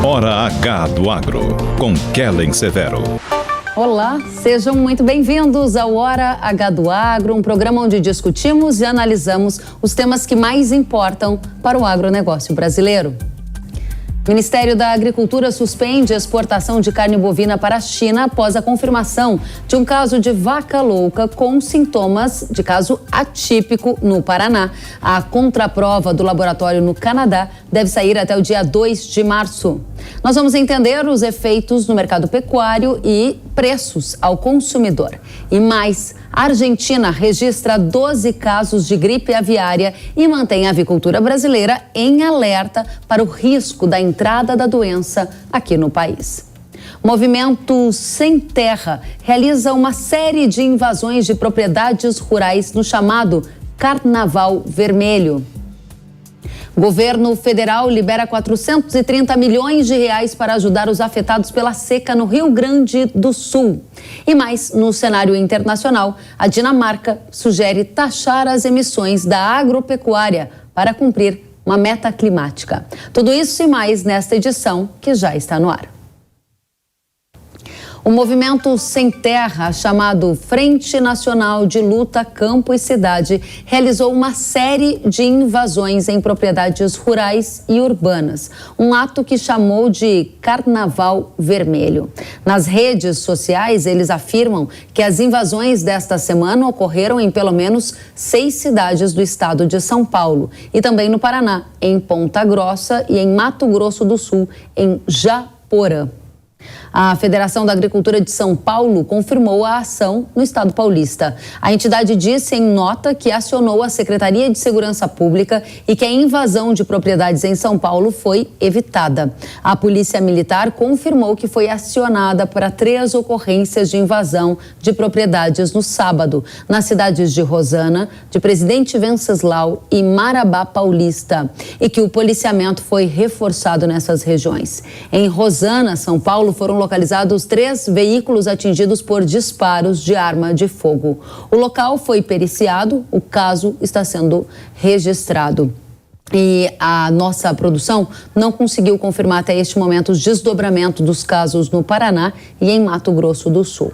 Hora H do Agro, com Kellen Severo. Olá, sejam muito bem-vindos ao Hora H do Agro, um programa onde discutimos e analisamos os temas que mais importam para o agronegócio brasileiro. O Ministério da Agricultura suspende a exportação de carne bovina para a China após a confirmação de um caso de vaca louca com sintomas de caso atípico no Paraná. A contraprova do laboratório no Canadá deve sair até o dia 2 de março. Nós vamos entender os efeitos no mercado pecuário e preços ao consumidor. E mais, a Argentina registra 12 casos de gripe aviária e mantém a avicultura brasileira em alerta para o risco da entrada da doença aqui no país. Movimento Sem Terra realiza uma série de invasões de propriedades rurais no chamado Carnaval Vermelho. O governo federal libera 430 milhões de reais para ajudar os afetados pela seca no Rio Grande do Sul. E mais, no cenário internacional, a Dinamarca sugere taxar as emissões da agropecuária para cumprir uma meta climática. Tudo isso e mais nesta edição que já está no ar. O Movimento Sem Terra, chamado Frente Nacional de Luta Campo e Cidade, realizou uma série de invasões em propriedades rurais e urbanas, um ato que chamou de Carnaval Vermelho. Nas redes sociais, eles afirmam que as invasões desta semana ocorreram em pelo menos 6 cidades do estado de São Paulo e também no Paraná, em Ponta Grossa e em Mato Grosso do Sul, em Japorã. A Federação da Agricultura de São Paulo confirmou a ação no estado paulista. A entidade disse em nota que acionou a Secretaria de Segurança Pública e que a invasão de propriedades em São Paulo foi evitada. A Polícia Militar confirmou que foi acionada para 3 ocorrências de invasão de propriedades no sábado, nas cidades de Rosana, de Presidente Venceslau e Marabá Paulista, e que o policiamento foi reforçado nessas regiões. Em Rosana, São Paulo, foram localizados 3 veículos atingidos por disparos de arma de fogo. O local foi periciado, o caso está sendo registrado. E a nossa produção não conseguiu confirmar até este momento os desdobramentos dos casos no Paraná e em Mato Grosso do Sul.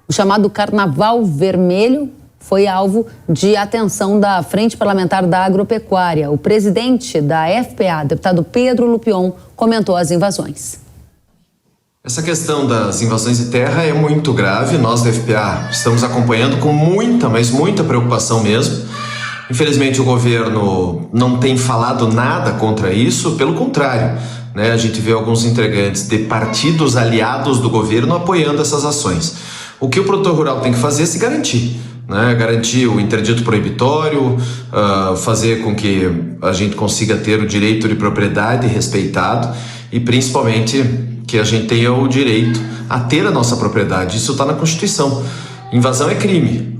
O chamado Carnaval Vermelho foi alvo de atenção da Frente Parlamentar da Agropecuária. O presidente da FPA, deputado Pedro Lupion, comentou as invasões. Essa questão das invasões de terra é muito grave. Nós da FPA estamos acompanhando com muita, mas muita preocupação mesmo. Infelizmente o governo não tem falado nada contra isso, pelo contrário, né? A gente vê alguns integrantes de partidos aliados do governo apoiando essas ações. O que o produtor rural tem que fazer é se garantir, né? Garantir o interdito proibitório, fazer com que a gente consiga ter o direito de propriedade respeitado e principalmente que a gente tenha o direito a ter a nossa propriedade. Isso está na Constituição. Invasão é crime.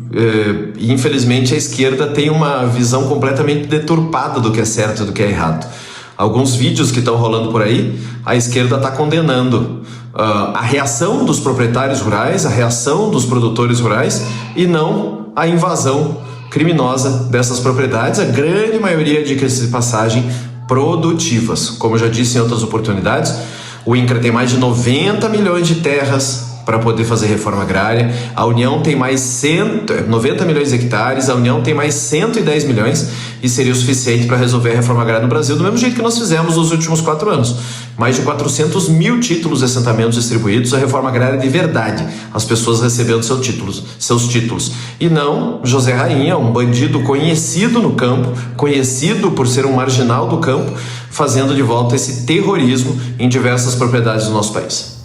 E infelizmente a esquerda tem uma visão completamente deturpada do que é certo e do que é errado. Alguns vídeos que estão rolando por aí, a esquerda está condenando a reação dos proprietários rurais, a reação dos produtores rurais e não a invasão criminosa dessas propriedades, a grande maioria, diga-se de passagem, produtivas. Como eu já disse em outras oportunidades, o INCRA tem mais de 90 milhões de terras para poder fazer reforma agrária. A União tem mais 90 milhões de hectares, a União tem mais 110 milhões e seria o suficiente para resolver a reforma agrária no Brasil, do mesmo jeito que nós fizemos nos últimos 4 anos. Mais de 400 mil títulos de assentamentos distribuídos, a reforma agrária de verdade, as pessoas recebendo seus títulos. E não José Rainha, um bandido conhecido no campo, conhecido por ser um marginal do campo, fazendo de volta esse terrorismo em diversas propriedades do nosso país.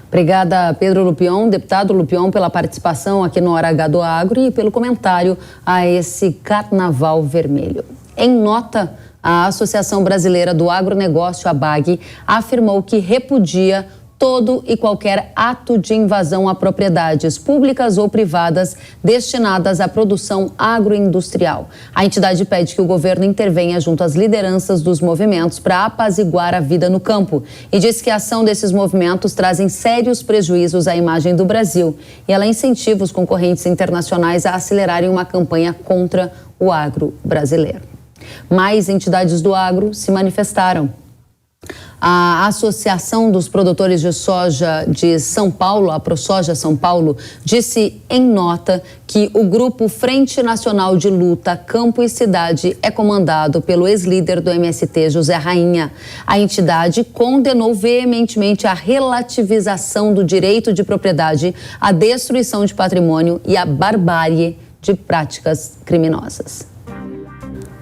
Obrigada, Pedro Lupion, deputado Lupion, pela participação aqui no Hora H do Agro e pelo comentário a esse Carnaval Vermelho. Em nota, a Associação Brasileira do Agronegócio, ABAG, afirmou que repudia todo e qualquer ato de invasão a propriedades públicas ou privadas destinadas à produção agroindustrial. A entidade pede que o governo intervenha junto às lideranças dos movimentos para apaziguar a vida no campo e diz que a ação desses movimentos trazem sérios prejuízos à imagem do Brasil e ela incentiva os concorrentes internacionais a acelerarem uma campanha contra o agro brasileiro. Mais entidades do agro se manifestaram. A Associação dos Produtores de Soja de São Paulo, a ProSoja São Paulo, disse em nota que o grupo Frente Nacional de Luta Campo e Cidade é comandado pelo ex-líder do MST, José Rainha. A entidade condenou veementemente a relativização do direito de propriedade, a destruição de patrimônio e a barbárie de práticas criminosas.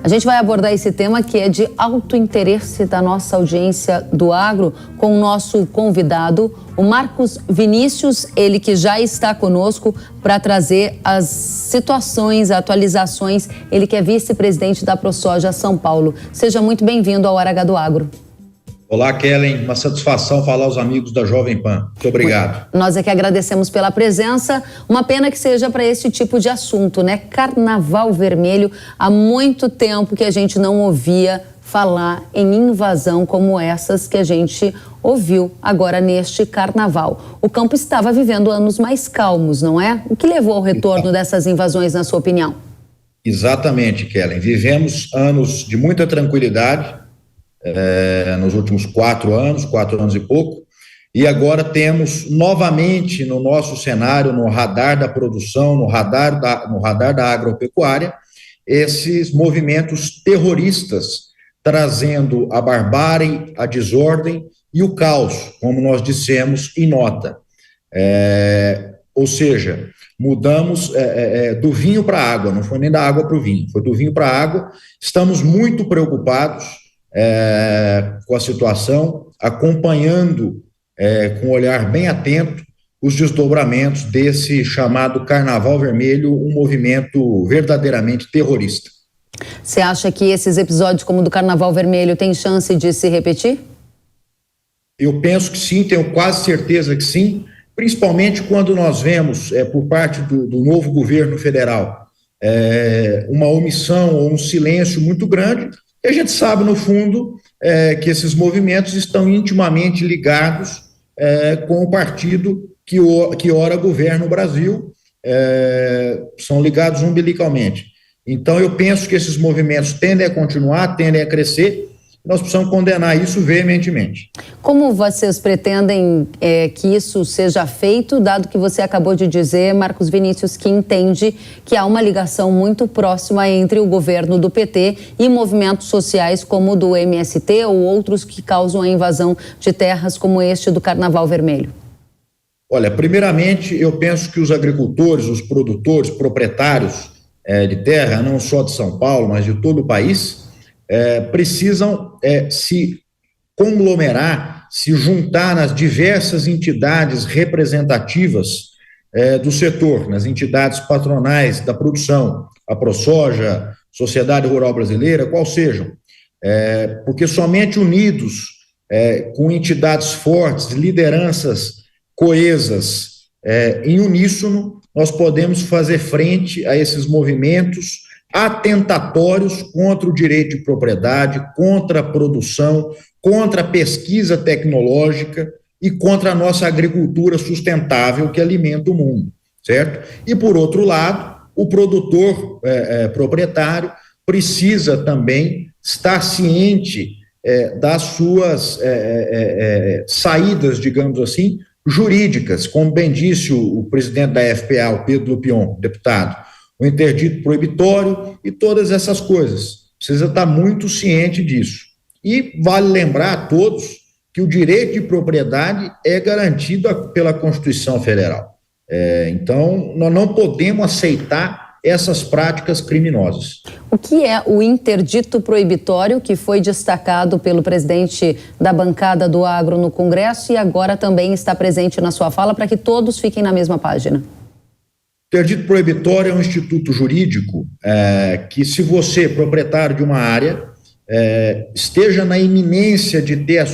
A gente vai abordar esse tema que é de alto interesse da nossa audiência do agro com o nosso convidado, o Marcos Vinícius, ele que já está conosco para trazer as situações, atualizações, ele que é vice-presidente da ProSoja São Paulo. Seja muito bem-vindo ao Hora H do Agro. Olá, Kellen, uma satisfação falar aos amigos da Jovem Pan. Muito obrigado. Nós é que agradecemos pela presença. Uma pena que seja para esse tipo de assunto, né? Carnaval Vermelho, há muito tempo que a gente não ouvia falar em invasão como essas que a gente ouviu agora neste carnaval. O campo estava vivendo anos mais calmos, não é? O que levou ao retorno dessas invasões, na sua opinião? Exatamente, Kellen. Vivemos anos de muita tranquilidade, nos últimos 4 anos e pouco, e agora temos novamente no nosso cenário, no radar da produção, no radar da agropecuária, esses movimentos terroristas, trazendo a barbárie, a desordem e o caos, como nós dissemos em nota. Ou seja, mudamos do vinho para a água, não foi nem da água para o vinho, foi do vinho para a água. Estamos muito preocupados com a situação, acompanhando com um olhar bem atento os desdobramentos desse chamado Carnaval Vermelho, um movimento verdadeiramente terrorista. Você acha que esses episódios como o do Carnaval Vermelho têm chance de se repetir? Eu penso que sim, tenho quase certeza que sim, principalmente quando nós vemos por parte do novo governo federal uma omissão ou um silêncio muito grande. E a gente sabe, no fundo, que esses movimentos estão intimamente ligados com o partido que ora governa o Brasil, são ligados umbilicalmente. Então, eu penso que esses movimentos tendem a continuar, tendem a crescer, nós precisamos condenar isso veementemente. Como vocês pretendem que isso seja feito, dado que você acabou de dizer, Marcos Vinícius, que entende que há uma ligação muito próxima entre o governo do PT e movimentos sociais como o do MST ou outros que causam a invasão de terras como este do Carnaval Vermelho? Olha, primeiramente, eu penso que os agricultores, os produtores, proprietários de terra, não só de São Paulo, mas de todo o país, precisam se conglomerar, se juntar nas diversas entidades representativas do setor, nas entidades patronais da produção, a ProSoja, Sociedade Rural Brasileira, qual sejam, porque somente unidos, com entidades fortes, lideranças coesas, em uníssono, nós podemos fazer frente a esses movimentos atentatórios contra o direito de propriedade, contra a produção, contra a pesquisa tecnológica e contra a nossa agricultura sustentável que alimenta o mundo, certo? E, por outro lado, o produtor proprietário precisa também estar ciente das suas saídas, digamos assim, jurídicas, como bem disse o presidente da FPA, o Pedro Lupion, deputado, o interdito proibitório e todas essas coisas. Precisa estar muito ciente disso. E vale lembrar a todos que o direito de propriedade é garantido pela Constituição Federal. Então, nós não podemos aceitar essas práticas criminosas. O que é o interdito proibitório que foi destacado pelo presidente da bancada do agro no Congresso e agora também está presente na sua fala para que todos fiquem na mesma página? Interdito proibitório é um instituto jurídico que, se você, proprietário de uma área, esteja na iminência de ter a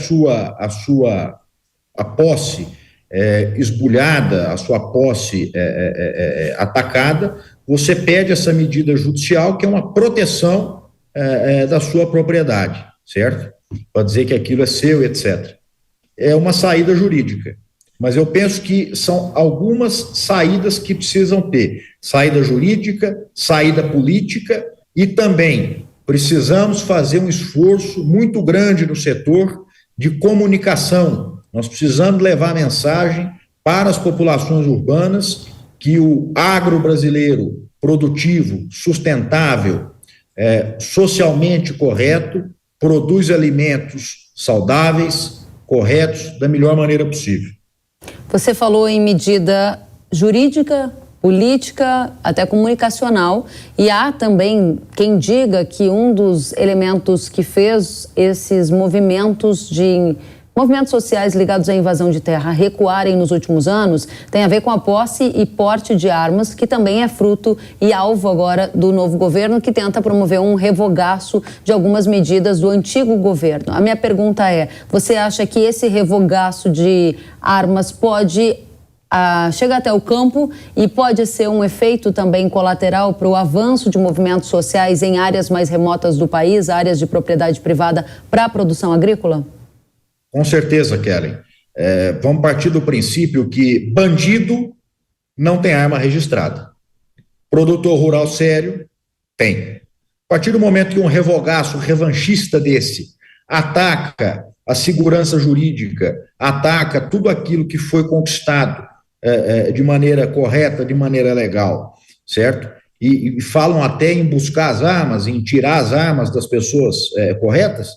posse esbulhada, a sua posse atacada, você pede essa medida judicial, que é uma proteção da sua propriedade, certo? Para dizer que aquilo é seu, etc. É uma saída jurídica. Mas eu penso que são algumas saídas que precisam ter. Saída jurídica, saída política E também precisamos fazer um esforço muito grande no setor de comunicação. Nós precisamos levar a mensagem para as populações urbanas que o agro brasileiro produtivo, sustentável, socialmente correto, produz alimentos saudáveis, corretos, da melhor maneira possível. Você falou em medida jurídica, política, até comunicacional, e há também quem diga que um dos elementos que fez esses movimentos sociais ligados à invasão de terra recuarem nos últimos anos tem a ver com a posse e porte de armas, que também é fruto e alvo agora do novo governo, que tenta promover um revogaço de algumas medidas do antigo governo. A minha pergunta é, você acha que esse revogaço de armas pode chegar até o campo e pode ser um efeito também colateral para o avanço de movimentos sociais em áreas mais remotas do país, áreas de propriedade privada para a produção agrícola? Com certeza, Kellen. Vamos partir do princípio que bandido não tem arma registrada. Produtor rural sério tem. A partir do momento que um revogaço revanchista desse ataca a segurança jurídica, ataca tudo aquilo que foi conquistado de maneira correta, de maneira legal, certo? E falam até em buscar as armas, em tirar as armas das pessoas corretas,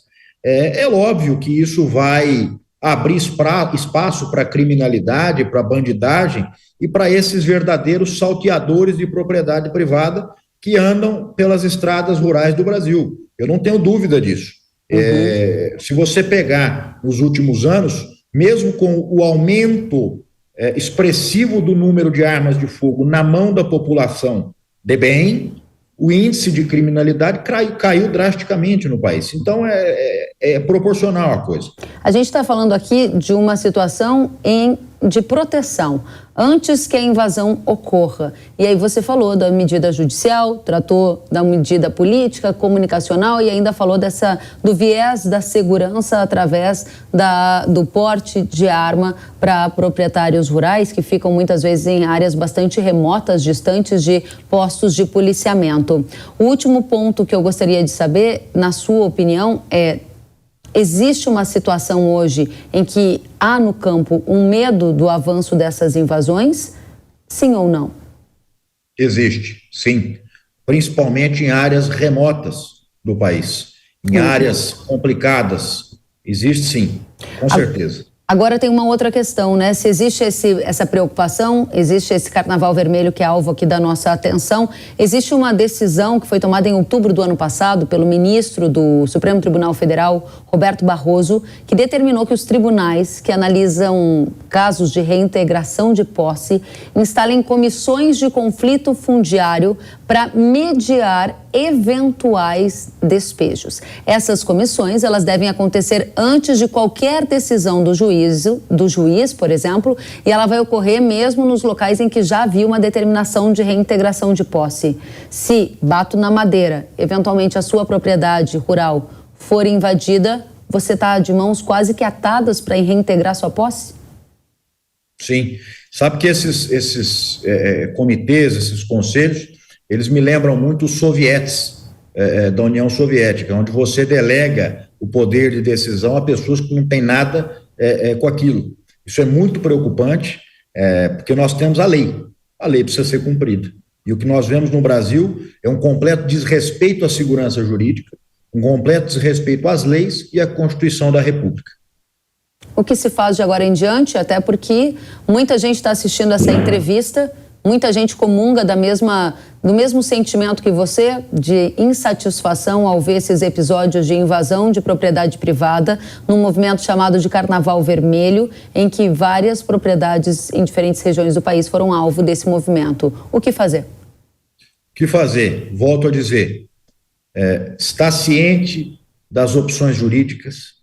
é óbvio que isso vai abrir espaço para criminalidade, para bandidagem e para esses verdadeiros salteadores de propriedade privada que andam pelas estradas rurais do Brasil. Eu não tenho dúvida disso. Se você pegar nos últimos anos, mesmo com o aumento expressivo do número de armas de fogo na mão da população de bem, o índice de criminalidade caiu drasticamente no país. Então, é proporcional a coisa. A gente está falando aqui de uma situação de proteção, antes que a invasão ocorra. E aí você falou da medida judicial, tratou da medida política, comunicacional e ainda falou do viés da segurança através do porte de arma para proprietários rurais que ficam muitas vezes em áreas bastante remotas, distantes de postos de policiamento. O último ponto que eu gostaria de saber, na sua opinião, existe uma situação hoje em que há no campo um medo do avanço dessas invasões? Sim ou não? Existe, sim. Principalmente em áreas remotas do país, em áreas complicadas. Existe sim, com certeza. Agora tem uma outra questão, né? Se existe essa preocupação, existe esse carnaval vermelho que é alvo aqui da nossa atenção, existe uma decisão que foi tomada em outubro do ano passado pelo ministro do Supremo Tribunal Federal, Roberto Barroso, que determinou que os tribunais que analisam casos de reintegração de posse instalem comissões de conflito fundiário para mediar eventuais despejos. Essas comissões, elas devem acontecer antes de qualquer decisão do juiz, por exemplo, e ela vai ocorrer mesmo nos locais em que já havia uma determinação de reintegração de posse. Se, bato na madeira, eventualmente a sua propriedade rural for invadida, você está de mãos quase que atadas para reintegrar sua posse? Sim. Sabe que esses comitês, esses conselhos, eles me lembram muito os sovietes da União Soviética, onde você delega o poder de decisão a pessoas que não têm nada com aquilo. Isso é muito preocupante, porque nós temos a lei precisa ser cumprida. E o que nós vemos no Brasil é um completo desrespeito à segurança jurídica, um completo desrespeito às leis e à Constituição da República. O que se faz de agora em diante, até porque muita gente está assistindo essa entrevista, muita gente comunga do mesmo sentimento que você, de insatisfação ao ver esses episódios de invasão de propriedade privada, num movimento chamado de Carnaval Vermelho, em que várias propriedades em diferentes regiões do país foram alvo desse movimento. O que fazer? O que fazer? Volto a dizer, estar ciente das opções jurídicas,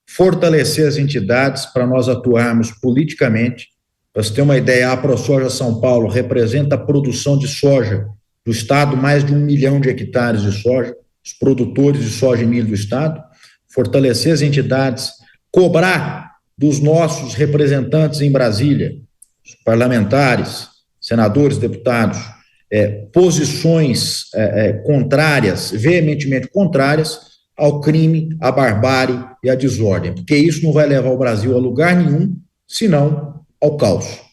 fortalecer as entidades para nós atuarmos politicamente. Para você ter uma ideia, a ProSoja São Paulo representa a produção de soja do estado, mais de 1 milhão de hectares de soja, os produtores de soja e milho do estado, fortalecer as entidades, cobrar dos nossos representantes em Brasília, os parlamentares, senadores, deputados, posições contrárias, veementemente contrárias ao crime, à barbárie e à desordem, porque isso não vai levar o Brasil a lugar nenhum, senão ao caos.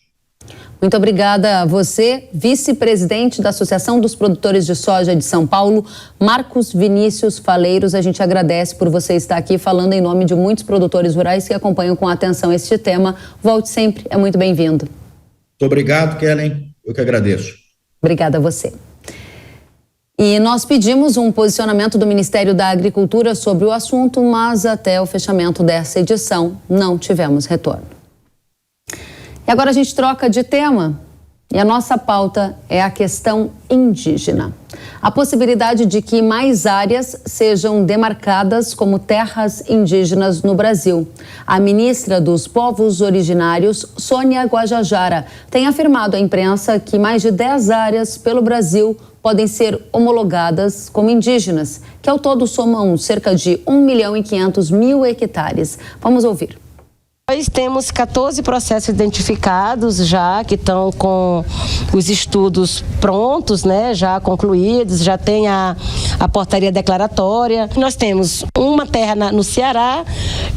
Muito obrigada a você, vice-presidente da Associação dos Produtores de Soja de São Paulo, Marcos Vinícius Faleiros. A gente agradece por você estar aqui falando em nome de muitos produtores rurais que acompanham com atenção este tema. Volte sempre, é muito bem-vindo. Muito obrigado, Kellen. Eu que agradeço. Obrigada a você. E nós pedimos um posicionamento do Ministério da Agricultura sobre o assunto, mas até o fechamento dessa edição não tivemos retorno. E agora a gente troca de tema e a nossa pauta é a questão indígena. A possibilidade de que mais áreas sejam demarcadas como terras indígenas no Brasil. A ministra dos Povos Originários, Sônia Guajajara, tem afirmado à imprensa que mais de 10 áreas pelo Brasil podem ser homologadas como indígenas, que ao todo somam cerca de 1.500.000 hectares. Vamos ouvir. Nós temos 14 processos identificados já, que estão com os estudos prontos, né, já concluídos, já tem a portaria declaratória. Nós temos uma terra no Ceará,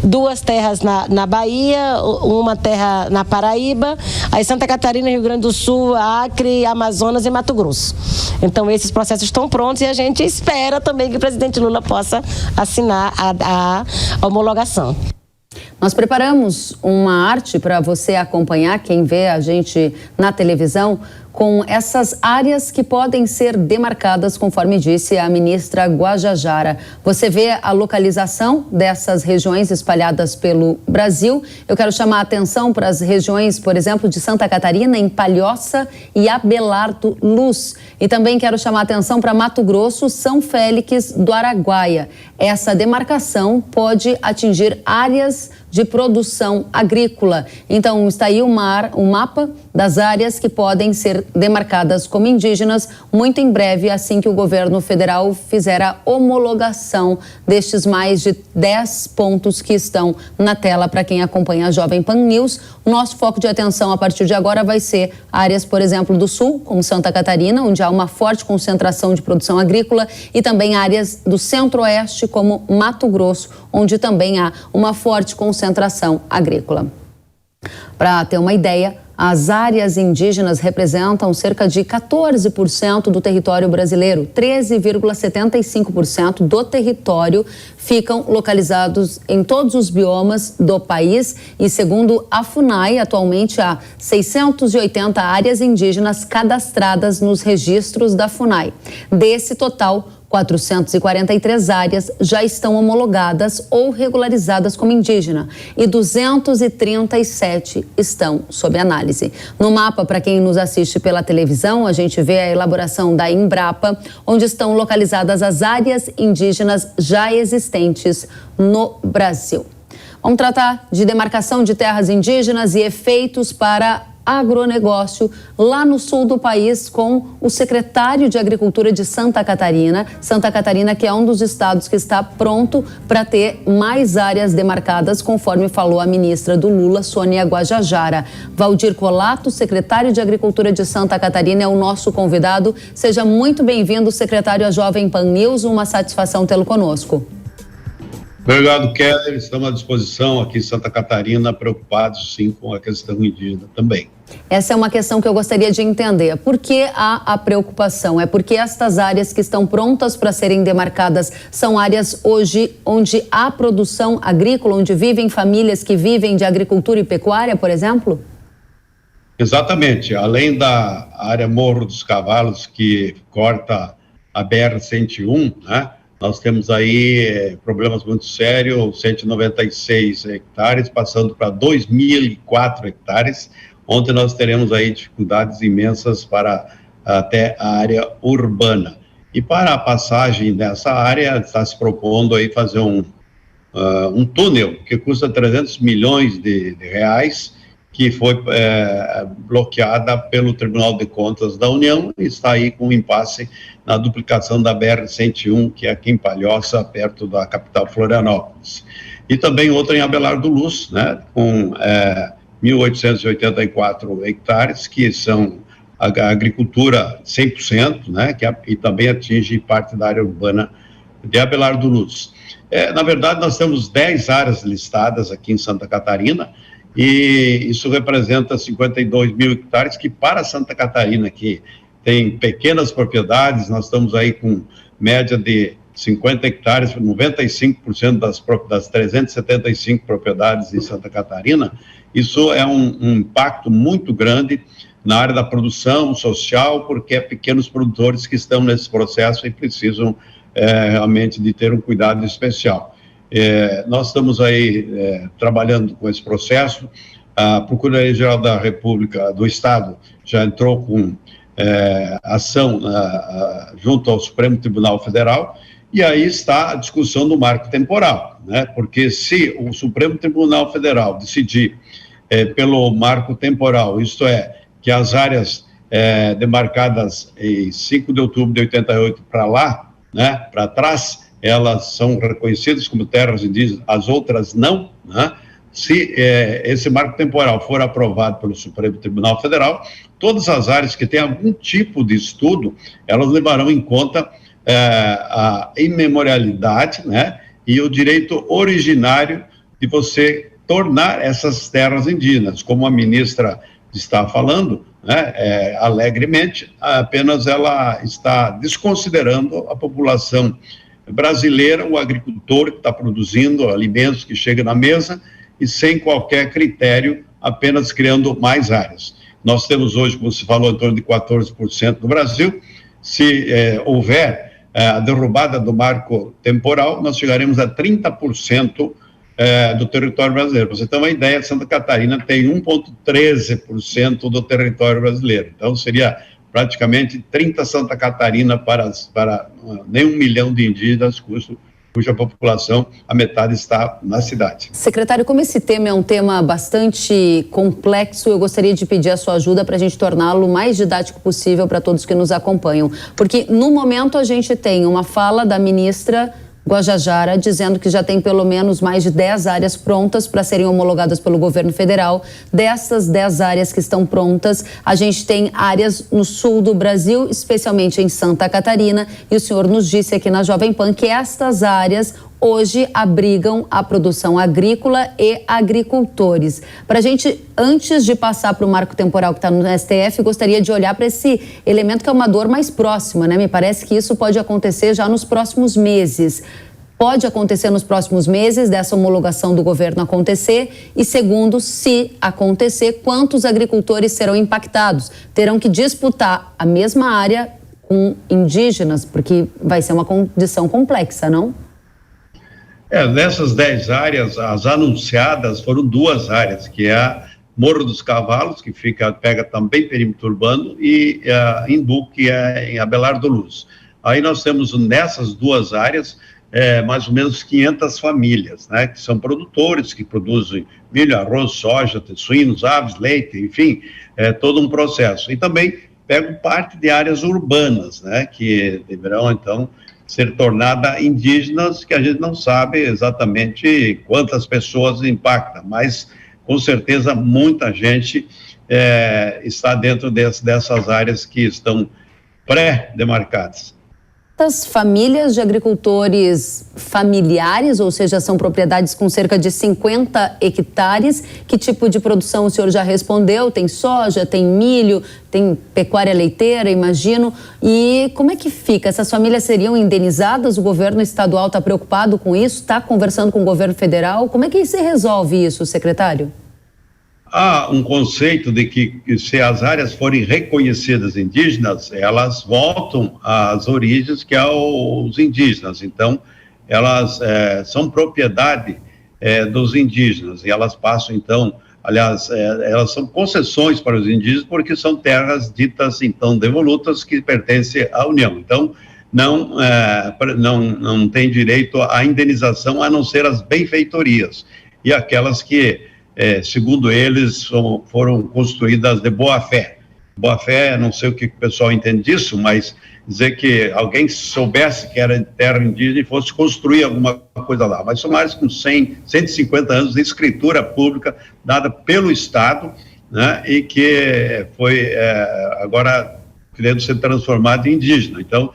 2 terras na Bahia, uma terra na Paraíba, aí Santa Catarina, Rio Grande do Sul, Acre, Amazonas e Mato Grosso. Então esses processos estão prontos e a gente espera também que o presidente Lula possa assinar a homologação. Nós preparamos uma arte para você acompanhar, quem vê a gente na televisão, com essas áreas que podem ser demarcadas, conforme disse a ministra Guajajara. Você vê a localização dessas regiões espalhadas pelo Brasil. Eu quero chamar a atenção para as regiões, por exemplo, de Santa Catarina, em Palhoça e Abelardo Luz. E também quero chamar a atenção para Mato Grosso, São Félix do Araguaia. Essa demarcação pode atingir áreas de produção agrícola. Então, está aí o mapa das áreas que podem ser demarcadas como indígenas, muito em breve, assim que o governo federal fizer a homologação destes mais de 10 pontos que estão na tela para quem acompanha a Jovem Pan News. O nosso foco de atenção a partir de agora vai ser áreas, por exemplo, do sul, como Santa Catarina, onde há uma forte concentração de produção agrícola, e também áreas do centro-oeste, como Mato Grosso, onde também há uma forte concentração agrícola. Para ter uma ideia, as áreas indígenas representam cerca de 14% do território brasileiro. 13,75% do território ficam localizados em todos os biomas do país e, segundo a FUNAI, atualmente há 680 áreas indígenas cadastradas nos registros da FUNAI. Desse total, 443 áreas já estão homologadas ou regularizadas como indígena e 237 estão sob análise. No mapa, para quem nos assiste pela televisão, a gente vê a elaboração da Embrapa, onde estão localizadas as áreas indígenas já existentes no Brasil. Vamos tratar de demarcação de terras indígenas e efeitos para agronegócio lá no sul do país com o secretário de Agricultura de Santa Catarina. Santa Catarina, que é um dos estados que está pronto para ter mais áreas demarcadas, conforme falou a ministra do Lula, Sônia Guajajara. Valdir Colato, secretário de Agricultura de Santa Catarina, é o nosso convidado. Seja muito bem-vindo, secretário, à Jovem Pan News. Uma satisfação tê-lo conosco. Obrigado, Keller. Estamos à disposição aqui em Santa Catarina, preocupados sim com a questão indígena também. Essa é uma questão que eu gostaria de entender. Por que há a preocupação? É porque estas áreas que estão prontas para serem demarcadas são áreas hoje onde há produção agrícola, onde vivem famílias que vivem de agricultura e pecuária, por exemplo? Exatamente. Além da área Morro dos Cavalos, que corta a BR-101, né? Nós temos aí problemas muito sérios, 196 hectares, passando para 2.004 hectares, onde nós teremos aí dificuldades imensas para até a área urbana. E para a passagem dessa área, está se propondo aí fazer um túnel que custa 300 milhões de reais, que foi bloqueada pelo Tribunal de Contas da União e está aí com um impasse na duplicação da BR-101, que é aqui em Palhoça, perto da capital Florianópolis. E também outra em Abelardo Luz, né, com 1.884 hectares, que são a agricultura 100%, né, e também atinge parte da área urbana de Abelardo Luz. Na verdade, nós temos 10 áreas listadas aqui em Santa Catarina, e isso representa 52 mil hectares, que para Santa Catarina, que tem pequenas propriedades, nós estamos aí com média de 50 hectares, 95% das 375 propriedades em Santa Catarina. Isso é um impacto muito grande na área da produção social, porque é pequenos produtores que estão nesse processo e precisam realmente de ter um cuidado especial. Nós estamos aí trabalhando com esse processo. A Procuradoria-Geral da República do Estado já entrou com ação junto ao Supremo Tribunal Federal, e aí está a discussão do marco temporal, né? Porque se o Supremo Tribunal Federal decidir pelo marco temporal, isto é, que as áreas demarcadas em 5 de outubro de 88 para lá, né, para trás, elas são reconhecidas como terras indígenas, as outras não, né? Se esse marco temporal for aprovado pelo Supremo Tribunal Federal, todas as áreas que têm algum tipo de estudo, elas levarão em conta a imemorialidade, né, e o direito originário de você tornar essas terras indígenas, como a ministra está falando, né, alegremente, apenas ela está desconsiderando a população brasileira, o agricultor que está produzindo alimentos que chega na mesa e sem qualquer critério, apenas criando mais áreas. Nós temos hoje, como se falou, em torno de 14% do Brasil. Se houver a derrubada do marco temporal, nós chegaremos a 30% do território brasileiro. Para você ter uma ideia, Santa Catarina tem 1,13% do território brasileiro. Então, seria praticamente 30 Santa Catarina para nem 1 milhão de indígenas, cuja população, a metade está na cidade. Secretário, como esse tema é um tema bastante complexo, eu gostaria de pedir a sua ajuda para a gente torná-lo o mais didático possível para todos que nos acompanham. Porque, no momento, a gente tem uma fala da ministra Guajajara dizendo que já tem pelo menos mais de 10 áreas prontas para serem homologadas pelo governo federal. Dessas 10 áreas que estão prontas, a gente tem áreas no sul do Brasil, especialmente em Santa Catarina, e o senhor nos disse aqui na Jovem Pan que estas áreas hoje abrigam a produção agrícola e agricultores. Para a gente, antes de passar para o marco temporal que está no STF, gostaria de olhar para esse elemento que é uma dor mais próxima, né? Me parece que isso pode acontecer já nos próximos meses. Pode acontecer nos próximos meses dessa homologação do governo acontecer? E segundo, se acontecer, quantos agricultores serão impactados? Terão que disputar a mesma área com indígenas, porque vai ser uma condição complexa, não? Dessas 10 áreas, as anunciadas foram 2 áreas, que é a Morro dos Cavalos, que pega também perímetro urbano, e a Imbu, que é em Abelardo Luz. Aí nós temos nessas 2 áreas mais ou menos 500 famílias, né, que são produtores, que produzem milho, arroz, soja, suínos, aves, leite, enfim, todo um processo. E também pegam parte de áreas urbanas, né, que deverão, então, ser tornadas indígenas, que a gente não sabe exatamente quantas pessoas impacta, mas com certeza muita gente está dentro dessas áreas que estão pré-demarcadas. Quantas famílias de agricultores familiares, ou seja, são propriedades com cerca de 50 hectares, que tipo de produção o senhor já respondeu? Tem soja, tem milho, tem pecuária leiteira, imagino. E como é que fica? Essas famílias seriam indenizadas? O governo estadual está preocupado com isso? Está conversando com o governo federal? Como é que se resolve isso, secretário? Há um conceito de que se as áreas forem reconhecidas indígenas, elas voltam às origens que é os indígenas. Então, elas são propriedade dos indígenas e elas passam, então, aliás, elas são concessões para os indígenas porque são terras ditas, então, devolutas que pertencem à União. Então, não tem direito à indenização a não ser as benfeitorias e aquelas que segundo eles, foram construídas de boa-fé. Boa-fé, não sei o que o pessoal entende disso, mas dizer que alguém soubesse que era terra indígena e fosse construir alguma coisa lá. Mas são mais com 150 anos de escritura pública dada pelo Estado né, e que foi agora querendo ser transformado em indígena. Então,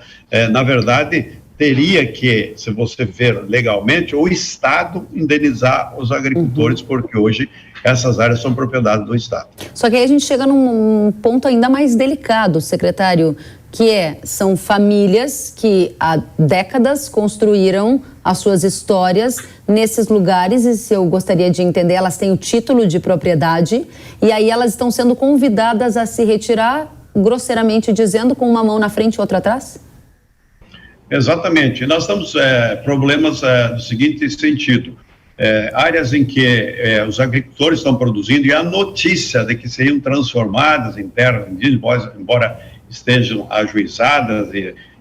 na verdade, teria que, se você ver legalmente, o Estado indenizar os agricultores, porque hoje essas áreas são propriedade do Estado. Só que aí a gente chega num ponto ainda mais delicado, secretário, que são famílias que há décadas construíram as suas histórias nesses lugares, e se eu gostaria de entender, elas têm o título de propriedade, e aí elas estão sendo convidadas a se retirar, grosseiramente dizendo, com uma mão na frente e outra atrás? Exatamente. Nós temos problemas do seguinte sentido. Áreas em que os agricultores estão produzindo, e a notícia de que seriam transformadas em terras indígenas, embora estejam ajuizadas,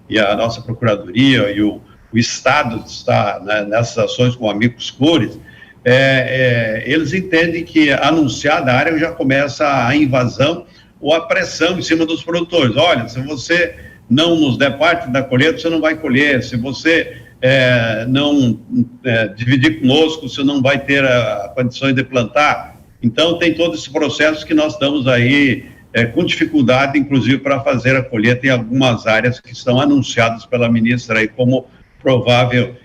e a nossa Procuradoria e o Estado está, né, nessas ações com amigos cores, eles entendem que anunciada a área já começa a invasão ou a pressão em cima dos produtores. Olha, se você não nos der parte da colheita, você não vai colher. Se você não dividir conosco, você não vai ter condições de plantar. Então, tem todo esse processo que nós estamos aí com dificuldade, inclusive, para fazer a colheita em algumas áreas que estão anunciadas pela ministra aí como provável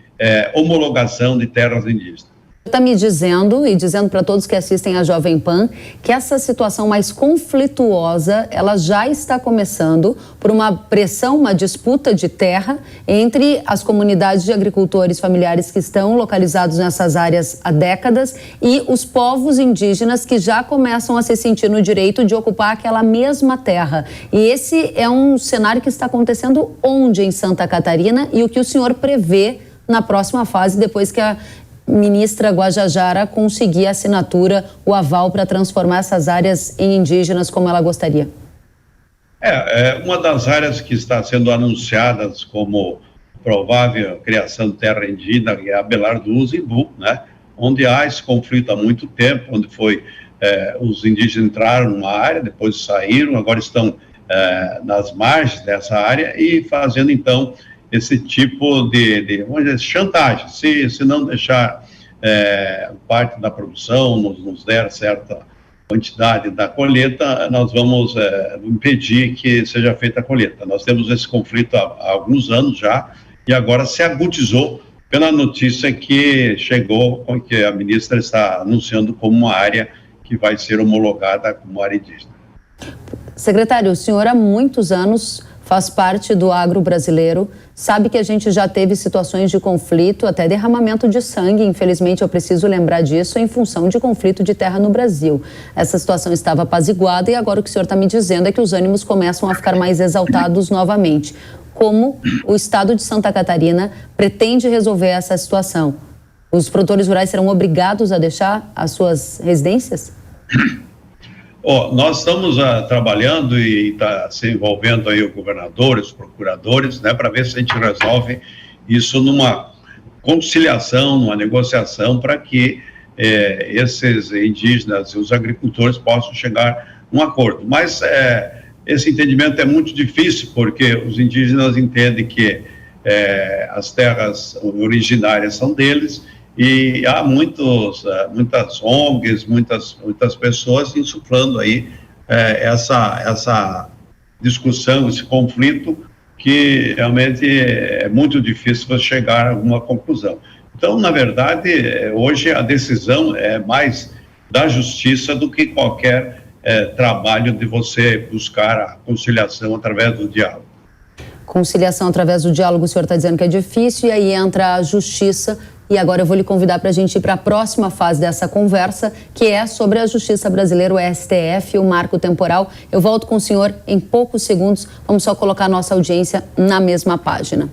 homologação de terras indígenas. Está me dizendo, e dizendo para todos que assistem a Jovem Pan, que essa situação mais conflituosa, ela já está começando por uma pressão, uma disputa de terra entre as comunidades de agricultores familiares que estão localizados nessas áreas há décadas e os povos indígenas que já começam a se sentir no direito de ocupar aquela mesma terra. E esse é um cenário que está acontecendo onde em Santa Catarina, e o que o senhor prevê na próxima fase, depois que a ministra Guajajara conseguir a assinatura, o aval para transformar essas áreas em indígenas como ela gostaria? Uma das áreas que está sendo anunciadas como provável criação de terra indígena é a Belar do Uzimbu, né? Onde há esse conflito há muito tempo, onde os indígenas entraram numa área, depois saíram, agora estão nas margens dessa área e fazendo então esse tipo de vamos dizer, chantagem. Se não deixar parte da produção, nos der certa quantidade da colheita, nós vamos impedir que seja feita a colheita. Nós temos esse conflito há alguns anos já, e agora se agudizou pela notícia que chegou, que a ministra está anunciando como uma área que vai ser homologada como área indígena. Secretário, o senhor há muitos anos faz parte do agro brasileiro, sabe que a gente já teve situações de conflito, até derramamento de sangue, infelizmente eu preciso lembrar disso, em função de conflito de terra no Brasil. Essa situação estava apaziguada e agora o que o senhor está me dizendo é que os ânimos começam a ficar mais exaltados novamente. Como o Estado de Santa Catarina pretende resolver essa situação? Os produtores rurais serão obrigados a deixar as suas residências? Nós estamos trabalhando e está se envolvendo aí o governador, os procuradores, né, para ver se a gente resolve isso numa conciliação, numa negociação, para que esses indígenas e os agricultores possam chegar a um acordo. Mas esse entendimento é muito difícil, porque os indígenas entendem que as terras originárias são deles, e há muitas ONGs, muitas pessoas insuflando aí essa discussão, esse conflito, que realmente é muito difícil chegar a alguma conclusão. Então, na verdade, hoje a decisão é mais da justiça do que qualquer trabalho de você buscar a conciliação através do diálogo. Conciliação através do diálogo, o senhor está dizendo que é difícil, e aí entra a justiça. E agora eu vou lhe convidar para a gente ir para a próxima fase dessa conversa, que é sobre a Justiça Brasileira, o STF, o marco temporal. Eu volto com o senhor em poucos segundos, vamos só colocar a nossa audiência na mesma página.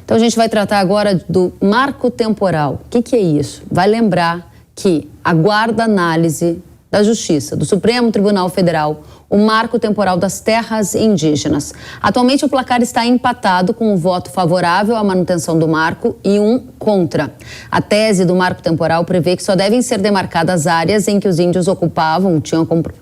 Então a gente vai tratar agora do marco temporal. O que é isso? Vai lembrar que aguarda análise da Justiça, do Supremo Tribunal Federal, o marco temporal das terras indígenas. Atualmente o placar está empatado, com um voto favorável à manutenção do marco e um contra. A tese do marco temporal prevê que só devem ser demarcadas áreas em que os índios ocupavam,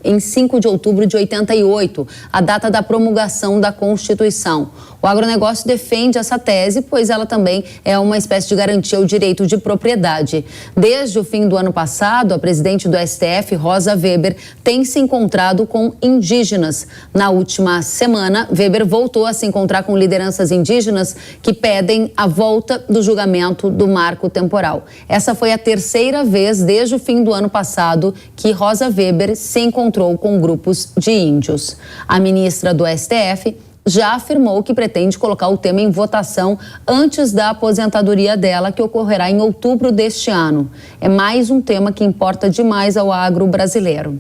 em 5 de outubro de 88, a data da promulgação da Constituição. O agronegócio defende essa tese, pois ela também é uma espécie de garantia ao direito de propriedade. Desde o fim do ano passado, a presidente do STF, Rosa Weber, tem se encontrado com indígenas. Na última semana, Weber voltou a se encontrar com lideranças indígenas que pedem a volta do julgamento do marco temporal. Essa foi a terceira vez desde o fim do ano passado que Rosa Weber se encontrou com grupos de índios. A ministra do STF já afirmou que pretende colocar o tema em votação antes da aposentadoria dela, que ocorrerá em outubro deste ano. É mais um tema que importa demais ao agro brasileiro.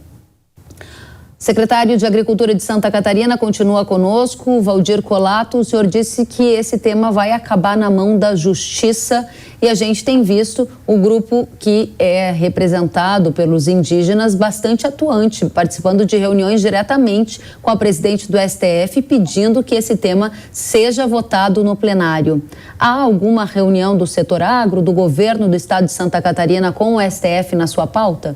Secretário de Agricultura de Santa Catarina continua conosco, Valdir Colato. O senhor disse que esse tema vai acabar na mão da Justiça e a gente tem visto o grupo que é representado pelos indígenas bastante atuante, participando de reuniões diretamente com a presidente do STF, pedindo que esse tema seja votado no plenário. Há alguma reunião do setor agro, do governo do estado de Santa Catarina com o STF na sua pauta?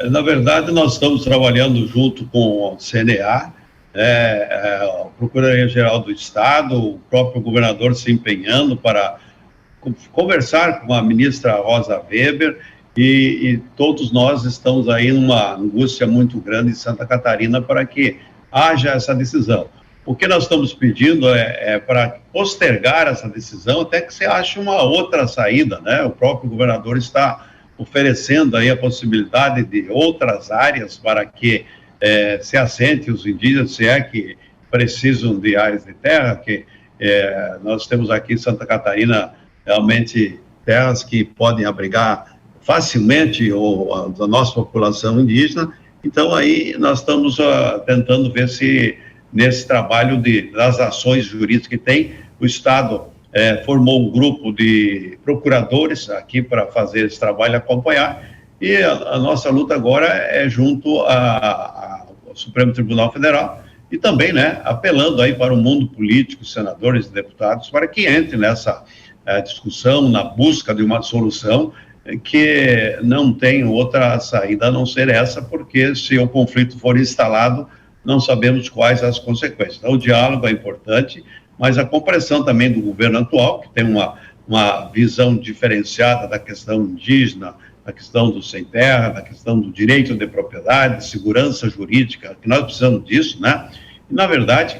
Na verdade, nós estamos trabalhando junto com o CNA, a Procuradoria-Geral do Estado, o próprio governador se empenhando para conversar com a ministra Rosa Weber e todos nós estamos aí numa angústia muito grande em Santa Catarina para que haja essa decisão. O que nós estamos pedindo é para postergar essa decisão até que se ache uma outra saída, né? O próprio governador está oferecendo aí a possibilidade de outras áreas para que se assente os indígenas, se é que precisam de áreas de terra, que nós temos aqui em Santa Catarina realmente terras que podem abrigar facilmente a nossa população indígena. Então aí nós estamos tentando ver se nesse trabalho das ações jurídicas que tem, o Estado formou um grupo de procuradores aqui para fazer esse trabalho e acompanhar, e a nossa luta agora é junto ao Supremo Tribunal Federal e também, né, apelando aí para o mundo político, senadores e deputados, para que entre nessa discussão, na busca de uma solução que não tem outra saída a não ser essa, porque se o conflito for instalado, não sabemos quais as consequências. Então, o diálogo é importante, mas a compreensão também do governo atual, que tem uma visão diferenciada da questão indígena, da questão do sem terra, da questão do direito de propriedade, segurança jurídica, que nós precisamos disso, né? E, na verdade,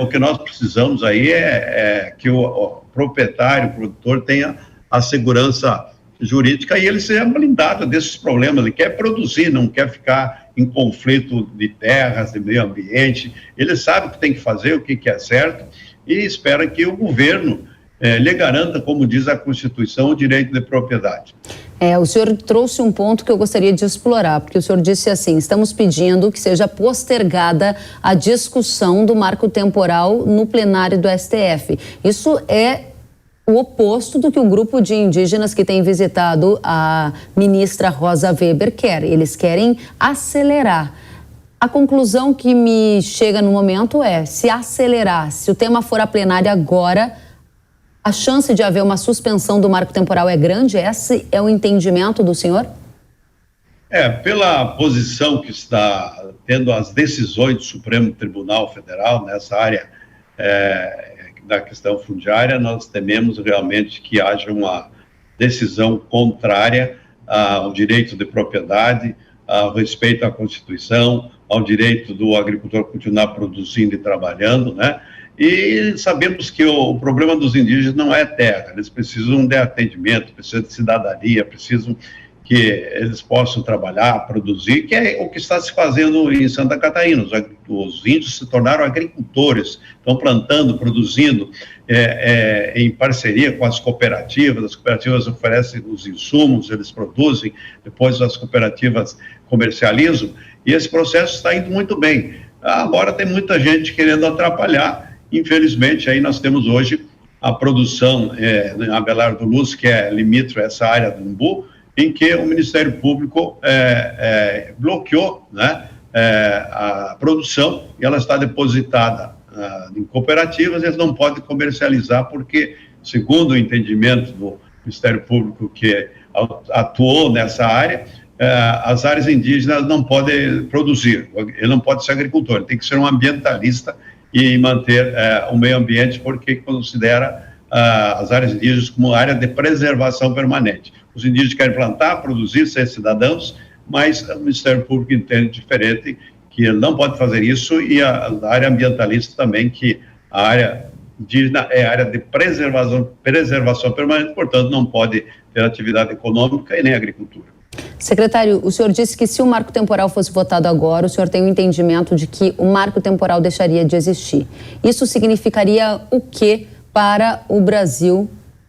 o que nós precisamos aí é que o proprietário, o produtor, tenha a segurança jurídica e ele seja blindado desses problemas. Ele quer produzir, não quer ficar em conflito de terras, de meio ambiente. Ele sabe o que tem que fazer, o que é certo, e espera que o governo lhe garanta, como diz a Constituição, o direito de propriedade. O senhor trouxe um ponto que eu gostaria de explorar, porque o senhor disse assim: estamos pedindo que seja postergada a discussão do marco temporal no plenário do STF. Isso é o oposto do que o grupo de indígenas que tem visitado a ministra Rosa Weber quer. Eles querem acelerar. A conclusão que me chega no momento é: se acelerar, se o tema for a plenária agora, a chance de haver uma suspensão do marco temporal é grande? Esse é o entendimento do senhor? Pela posição que está tendo as decisões do Supremo Tribunal Federal nessa área da questão fundiária, nós tememos realmente que haja uma decisão contrária ao direito de propriedade, ao respeito à Constituição, ao direito do agricultor continuar produzindo e trabalhando, né? E sabemos que o problema dos indígenas não é terra, eles precisam de atendimento, precisam de cidadania, precisam que eles possam trabalhar, produzir, que é o que está se fazendo em Santa Catarina. Os índios se tornaram agricultores, estão plantando, produzindo, em parceria com as cooperativas oferecem os insumos, eles produzem, depois as cooperativas comercializam, e esse processo está indo muito bem. Agora tem muita gente querendo atrapalhar. Infelizmente, aí nós temos hoje a produção em Abelardo Luz, que é limítrofe a essa área do Umbu, em que o Ministério Público bloqueou, né, a produção, e ela está depositada em cooperativas, eles não podem comercializar porque, segundo o entendimento do Ministério Público que atuou nessa área, as áreas indígenas não podem produzir, ele não pode ser agricultor, ele tem que ser um ambientalista e manter o meio ambiente, porque considera as áreas indígenas como área de preservação permanente. Os indígenas querem plantar, produzir, ser cidadãos, mas o Ministério Público entende diferente, que ele não pode fazer isso, e a área ambientalista também, que a área indígena é área de preservação permanente, portanto não pode ter atividade econômica e nem agricultura. Secretário, o senhor disse que se o marco temporal fosse votado agora, o senhor tem o entendimento de que o marco temporal deixaria de existir. Isso significaria o quê para o Brasil,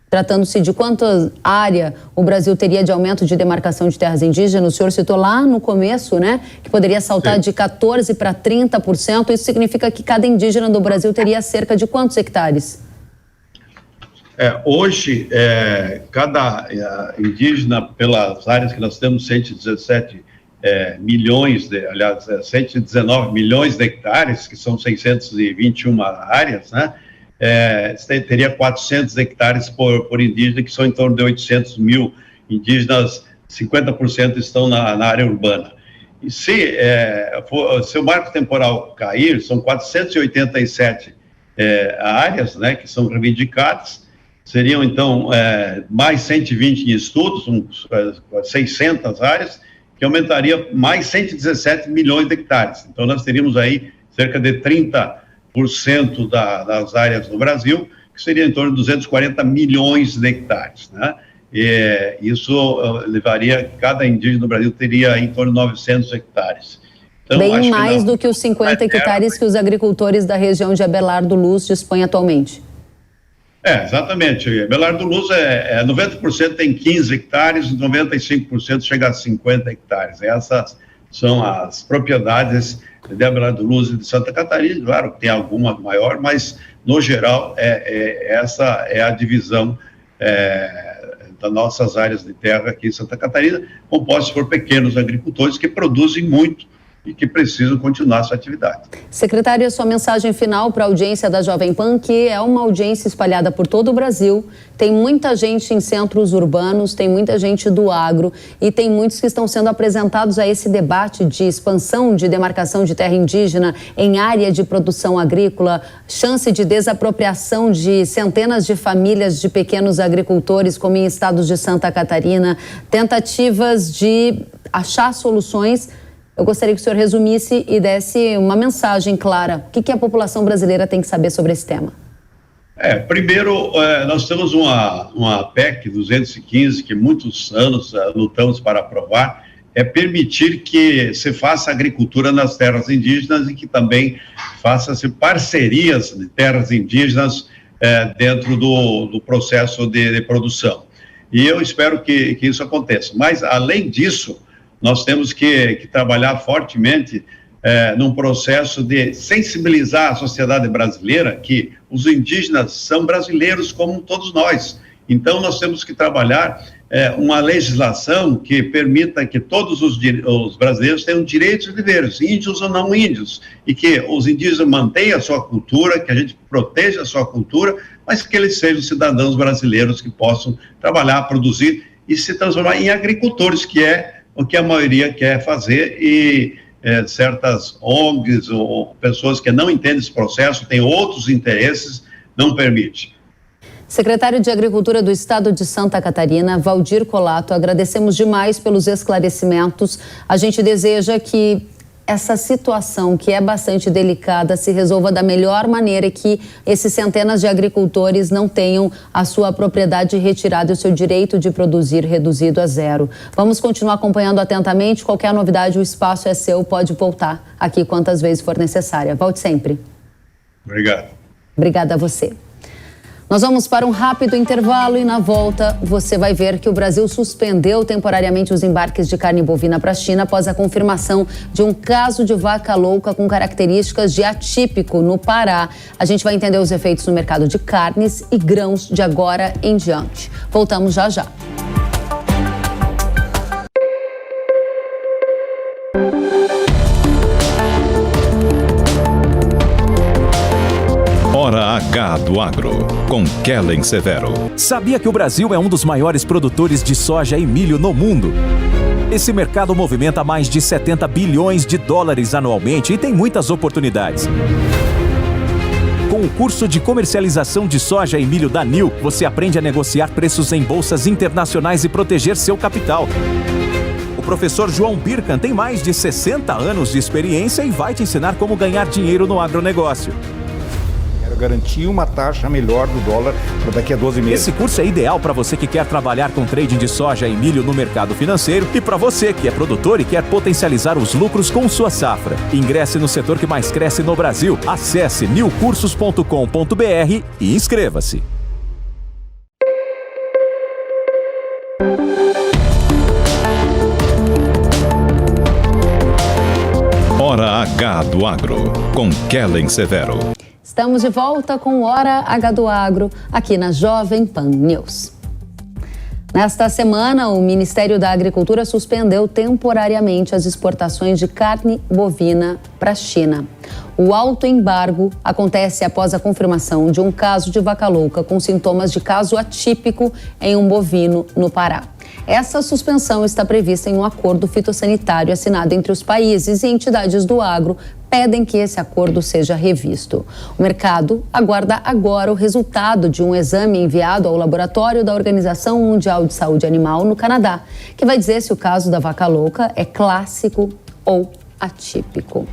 tratando-se de quanta área o Brasil teria de aumento de demarcação de terras indígenas? O senhor citou lá no começo, né, que poderia saltar de 14% para 30%. Isso significa que cada indígena do Brasil teria cerca de quantos hectares? Hoje, cada indígena, pelas áreas que nós temos, 117 milhões, 119 milhões de hectares, que são 621 áreas, né? Teria 400 hectares por indígena, que são em torno de 800 mil indígenas, 50% estão na área urbana. E se o marco temporal cair, são 487 áreas, né, que são reivindicadas, seriam então mais 120 em estudos, 600 áreas, que aumentaria mais 117 milhões de hectares. Então nós teríamos aí cerca de 30% das áreas do Brasil, que seria em torno de 240 milhões de hectares, né? E isso levaria, cada indígena do Brasil teria em torno de 900 hectares. Então, bem mais do que os 50 hectares que os agricultores da região de Abelardo Luz dispõem atualmente. Exatamente. Abelardo Luz 90% tem 15 hectares, 95% chega a 50 hectares. Essas são as propriedades de Abelardo Luz e de Santa Catarina. Claro que tem alguma maior, mas no geral essa é a divisão das nossas áreas de terra aqui em Santa Catarina, compostas por pequenos agricultores que produzem muito e que precisam continuar sua atividade. Secretário, a sua mensagem final para a audiência da Jovem Pan, que é uma audiência espalhada por todo o Brasil, tem muita gente em centros urbanos, tem muita gente do agro e tem muitos que estão sendo apresentados a esse debate de expansão de demarcação de terra indígena em área de produção agrícola, chance de desapropriação de centenas de famílias de pequenos agricultores, como em estados de Santa Catarina, tentativas de achar soluções. Eu gostaria que o senhor resumisse e desse uma mensagem clara. O que a população brasileira tem que saber sobre esse tema? Primeiro, nós temos uma PEC 215, que muitos anos lutamos para aprovar, permitir que se faça agricultura nas terras indígenas e que também faça-se parcerias de terras indígenas dentro do processo de produção. E eu espero que isso aconteça. Mas, além disso, nós temos que trabalhar fortemente num processo de sensibilizar a sociedade brasileira que os indígenas são brasileiros como todos nós. Então, nós temos que trabalhar uma legislação que permita que todos os brasileiros tenham direitos e deveres, índios ou não índios, e que os indígenas mantenham a sua cultura, que a gente proteja a sua cultura, mas que eles sejam cidadãos brasileiros que possam trabalhar, produzir e se transformar em agricultores, que é o que a maioria quer fazer, e certas ONGs ou pessoas que não entendem esse processo, têm outros interesses, não permite. Secretário de Agricultura do Estado de Santa Catarina, Valdir Colato, agradecemos demais pelos esclarecimentos. A gente deseja que essa situação, que é bastante delicada, se resolva da melhor maneira e que esses centenas de agricultores não tenham a sua propriedade retirada e o seu direito de produzir reduzido a zero. Vamos continuar acompanhando atentamente. Qualquer novidade, o espaço é seu, pode voltar aqui quantas vezes for necessária. Volte sempre. Obrigado. Obrigada a você. Nós vamos para um rápido intervalo e na volta você vai ver que o Brasil suspendeu temporariamente os embarques de carne bovina para a China após a confirmação de um caso de vaca louca com características de atípico no Pará. A gente vai entender os efeitos no mercado de carnes e grãos de agora em diante. Voltamos já já. Hora H do Agro, com Kellen Severo. Sabia que o Brasil é um dos maiores produtores de soja e milho no mundo? Esse mercado movimenta mais de 70 bilhões de dólares anualmente e tem muitas oportunidades. Com o curso de comercialização de soja e milho da NIL, você aprende a negociar preços em bolsas internacionais e proteger seu capital. O professor João Birkan tem mais de 60 anos de experiência e vai te ensinar como ganhar dinheiro no agronegócio. Quero garantir uma taxa melhor do dólar para daqui a 12 meses. Esse curso é ideal para você que quer trabalhar com trading de soja e milho no mercado financeiro e para você que é produtor e quer potencializar os lucros com sua safra. Ingresse no setor que mais cresce no Brasil. Acesse nilcursos.com.br e inscreva-se. Hora H do Agro, com Kellen Severo. Estamos de volta com Hora H do Agro, aqui na Jovem Pan News. Nesta semana, o Ministério da Agricultura suspendeu temporariamente as exportações de carne bovina para a China. O autoembargo acontece após a confirmação de um caso de vaca louca com sintomas de caso atípico em um bovino no Pará. Essa suspensão está prevista em um acordo fitossanitário assinado entre os países, e entidades do agro pedem que esse acordo seja revisto. O mercado aguarda agora o resultado de um exame enviado ao laboratório da Organização Mundial de Saúde Animal no Canadá, que vai dizer se o caso da vaca louca é clássico ou atípico.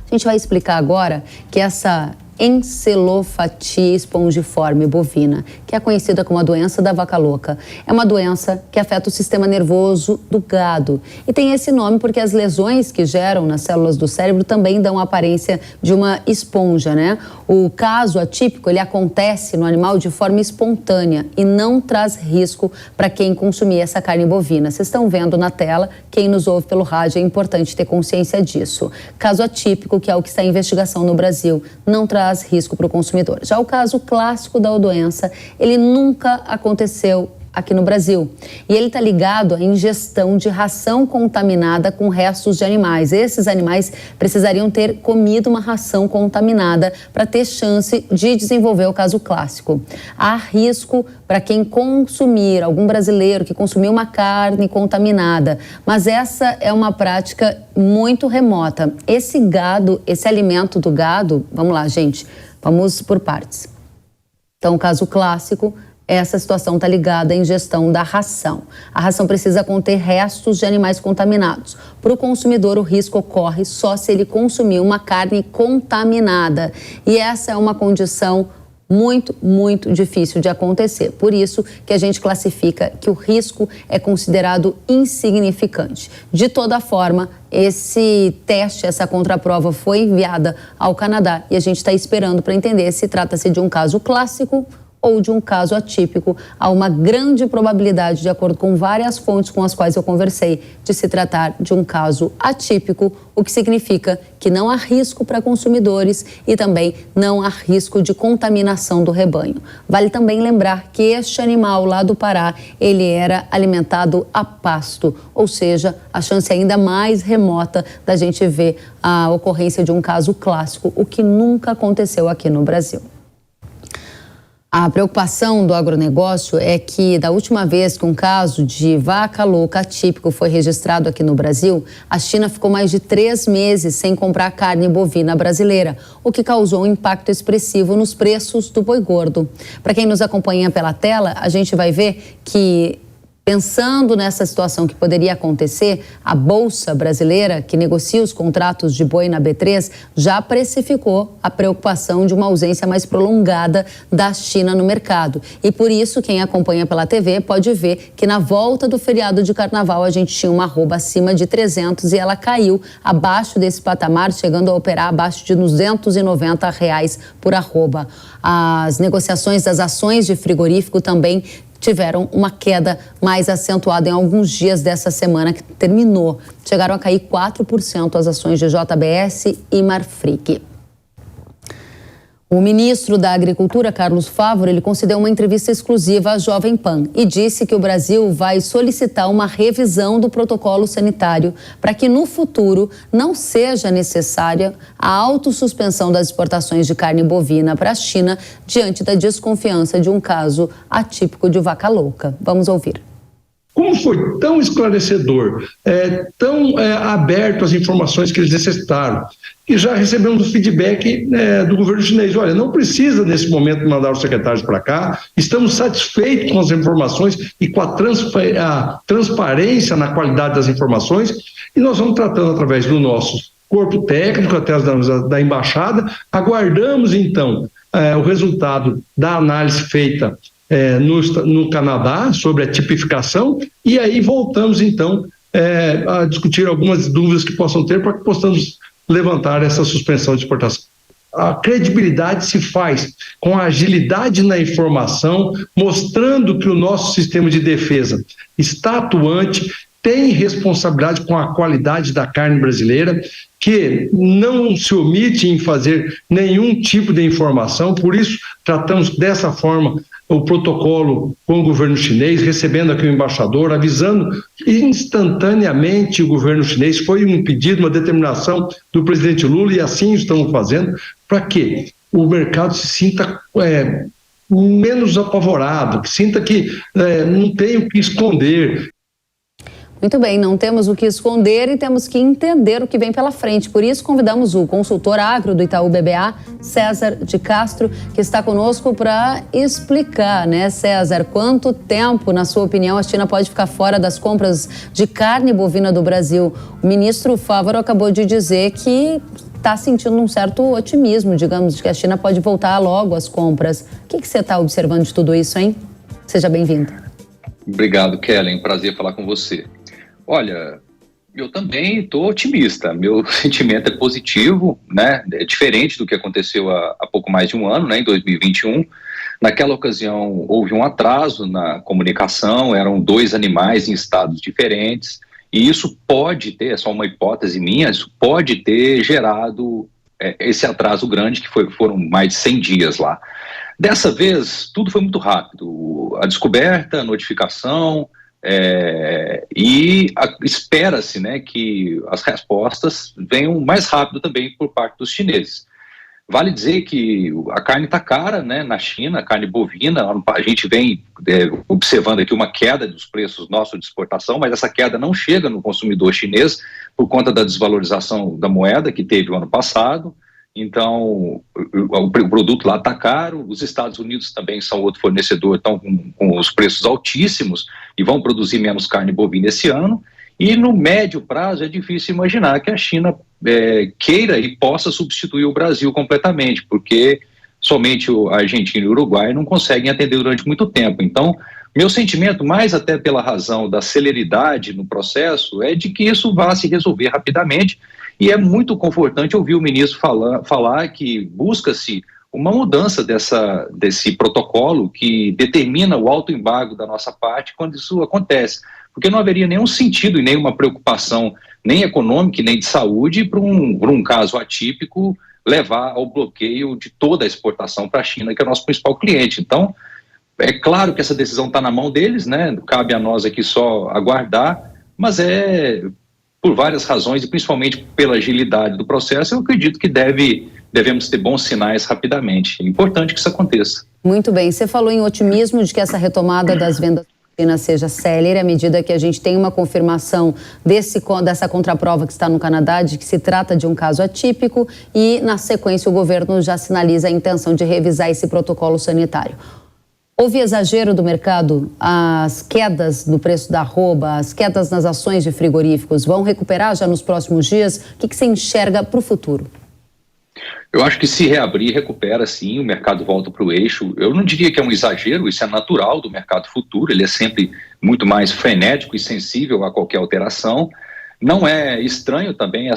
A gente vai explicar agora que essa encelofatia espongiforme bovina, que é conhecida como a doença da vaca louca, é uma doença que afeta o sistema nervoso do gado. E tem esse nome porque as lesões que geram nas células do cérebro também dão a aparência de uma esponja, né? O caso atípico, ele acontece no animal de forma espontânea e não traz risco para quem consumir essa carne bovina. Vocês estão vendo na tela, quem nos ouve pelo rádio, é importante ter consciência disso. Caso atípico, que é o que está em investigação no Brasil, não traz risco para o consumidor. Já o caso clássico da doença, ele nunca aconteceu aqui no Brasil. E ele está ligado à ingestão de ração contaminada com restos de animais. Esses animais precisariam ter comido uma ração contaminada para ter chance de desenvolver o caso clássico. Há risco para quem consumir, algum brasileiro que consumiu uma carne contaminada, mas essa é uma prática muito remota. Esse gado, esse alimento do gado, vamos lá, gente, vamos por partes. Então, o caso clássico, essa situação está ligada à ingestão da ração. A ração precisa conter restos de animais contaminados. Para o consumidor, o risco ocorre só se ele consumir uma carne contaminada. E essa é uma condição muito, muito difícil de acontecer. Por isso que a gente classifica que o risco é considerado insignificante. De toda forma, esse teste, essa contraprova foi enviada ao Canadá e a gente está esperando para entender se trata-se de um caso clássico ou de um caso atípico. Há uma grande probabilidade, de acordo com várias fontes com as quais eu conversei, de se tratar de um caso atípico, o que significa que não há risco para consumidores e também não há risco de contaminação do rebanho. Vale também lembrar que este animal lá do Pará, ele era alimentado a pasto, ou seja, a chance ainda mais remota da gente ver a ocorrência de um caso clássico, o que nunca aconteceu aqui no Brasil. A preocupação do agronegócio é que, da última vez que um caso de vaca louca atípico foi registrado aqui no Brasil, a China ficou mais de 3 meses sem comprar carne bovina brasileira, o que causou um impacto expressivo nos preços do boi gordo. Para quem nos acompanha pela tela, a gente vai ver que, pensando nessa situação que poderia acontecer, a Bolsa Brasileira, que negocia os contratos de boi na B3, já precificou a preocupação de uma ausência mais prolongada da China no mercado. E por isso, quem acompanha pela TV pode ver que na volta do feriado de carnaval a gente tinha uma arroba acima de 300 e ela caiu abaixo desse patamar, chegando a operar abaixo de R$290 por arroba. As negociações das ações de frigorífico também tiveram uma queda mais acentuada em alguns dias dessa semana que terminou. Chegaram a cair 4% as ações de JBS e Marfrig. O ministro da Agricultura, Carlos Fávaro, ele concedeu uma entrevista exclusiva à Jovem Pan e disse que o Brasil vai solicitar uma revisão do protocolo sanitário para que no futuro não seja necessária a autossuspensão das exportações de carne bovina para a China diante da desconfiança de um caso atípico de vaca louca. Vamos ouvir. Como foi tão esclarecedor, tão aberto às informações que eles necessitaram, e já recebemos o feedback do governo chinês. Olha, não precisa nesse momento mandar os secretários para cá, estamos satisfeitos com as informações e com a transparência na qualidade das informações, e nós vamos tratando através do nosso corpo técnico, até da embaixada. Aguardamos, então, o resultado da análise feita no Canadá sobre a tipificação, e aí voltamos, então, a discutir algumas dúvidas que possam ter para que possamos levantar essa suspensão de exportação. A credibilidade se faz com a agilidade na informação, mostrando que o nosso sistema de defesa está atuante, tem responsabilidade com a qualidade da carne brasileira, que não se omite em fazer nenhum tipo de informação. Por isso tratamos dessa forma o protocolo com o governo chinês, recebendo aqui o embaixador, avisando instantaneamente o governo chinês. Foi um pedido, uma determinação do presidente Lula, e assim estamos fazendo, para que o mercado se sinta menos apavorado, que sinta que não tem o que esconder. Muito bem, não temos o que esconder e temos que entender o que vem pela frente. Por isso, convidamos o consultor agro do Itaú BBA, César de Castro, que está conosco para explicar, né, César, quanto tempo, na sua opinião, a China pode ficar fora das compras de carne bovina do Brasil? O ministro Fávaro acabou de dizer que está sentindo um certo otimismo, digamos, de que a China pode voltar logo às compras. O que você está observando de tudo isso, hein? Seja bem-vindo. Obrigado, Kellen. Prazer falar com você. Olha, eu também estou otimista, meu sentimento é positivo, né? É diferente do que aconteceu há pouco mais de um ano, né? Em 2021. Naquela ocasião houve um atraso na comunicação, eram 2 animais em estados diferentes, e isso pode ter, é só uma hipótese minha, isso pode ter gerado esse atraso grande, que foram mais de 100 dias lá. Dessa vez, tudo foi muito rápido, a descoberta, a notificação, e espera-se, né, que as respostas venham mais rápido também por parte dos chineses. Vale dizer que a carne está cara, né, na China, a carne bovina. A gente vem observando aqui uma queda dos preços nossos de exportação, mas essa queda não chega no consumidor chinês por conta da desvalorização da moeda que teve o ano passado. Então, o produto lá está caro. Os Estados Unidos também são outro fornecedor, estão com os preços altíssimos e vão produzir menos carne bovina esse ano. E no médio prazo é difícil imaginar que a China queira e possa substituir o Brasil completamente, porque somente a Argentina e o Uruguai não conseguem atender durante muito tempo. Então, meu sentimento, mais até pela razão da celeridade no processo, é de que isso vá se resolver rapidamente. E é muito confortante ouvir o ministro falar que busca-se uma mudança desse protocolo que determina o autoembargo da nossa parte quando isso acontece. Porque não haveria nenhum sentido e nenhuma preocupação, nem econômica nem de saúde, para um caso atípico levar ao bloqueio de toda a exportação para a China, que é o nosso principal cliente. Então, é claro que essa decisão está na mão deles, né? Cabe a nós aqui só aguardar, mas por várias razões, e principalmente pela agilidade do processo, eu acredito que devemos ter bons sinais rapidamente. É importante que isso aconteça. Muito bem. Você falou em otimismo de que essa retomada das vendas seja célere à medida que a gente tem uma confirmação dessa contraprova que está no Canadá, de que se trata de um caso atípico, e na sequência o governo já sinaliza a intenção de revisar esse protocolo sanitário. Houve exagero do mercado? As quedas no preço da arroba, as quedas nas ações de frigoríficos vão recuperar já nos próximos dias? O que você enxerga para o futuro? Eu acho que se reabrir, recupera sim, o mercado volta para o eixo. Eu não diria que é um exagero, isso é natural do mercado futuro, ele é sempre muito mais frenético e sensível a qualquer alteração. Não é estranho também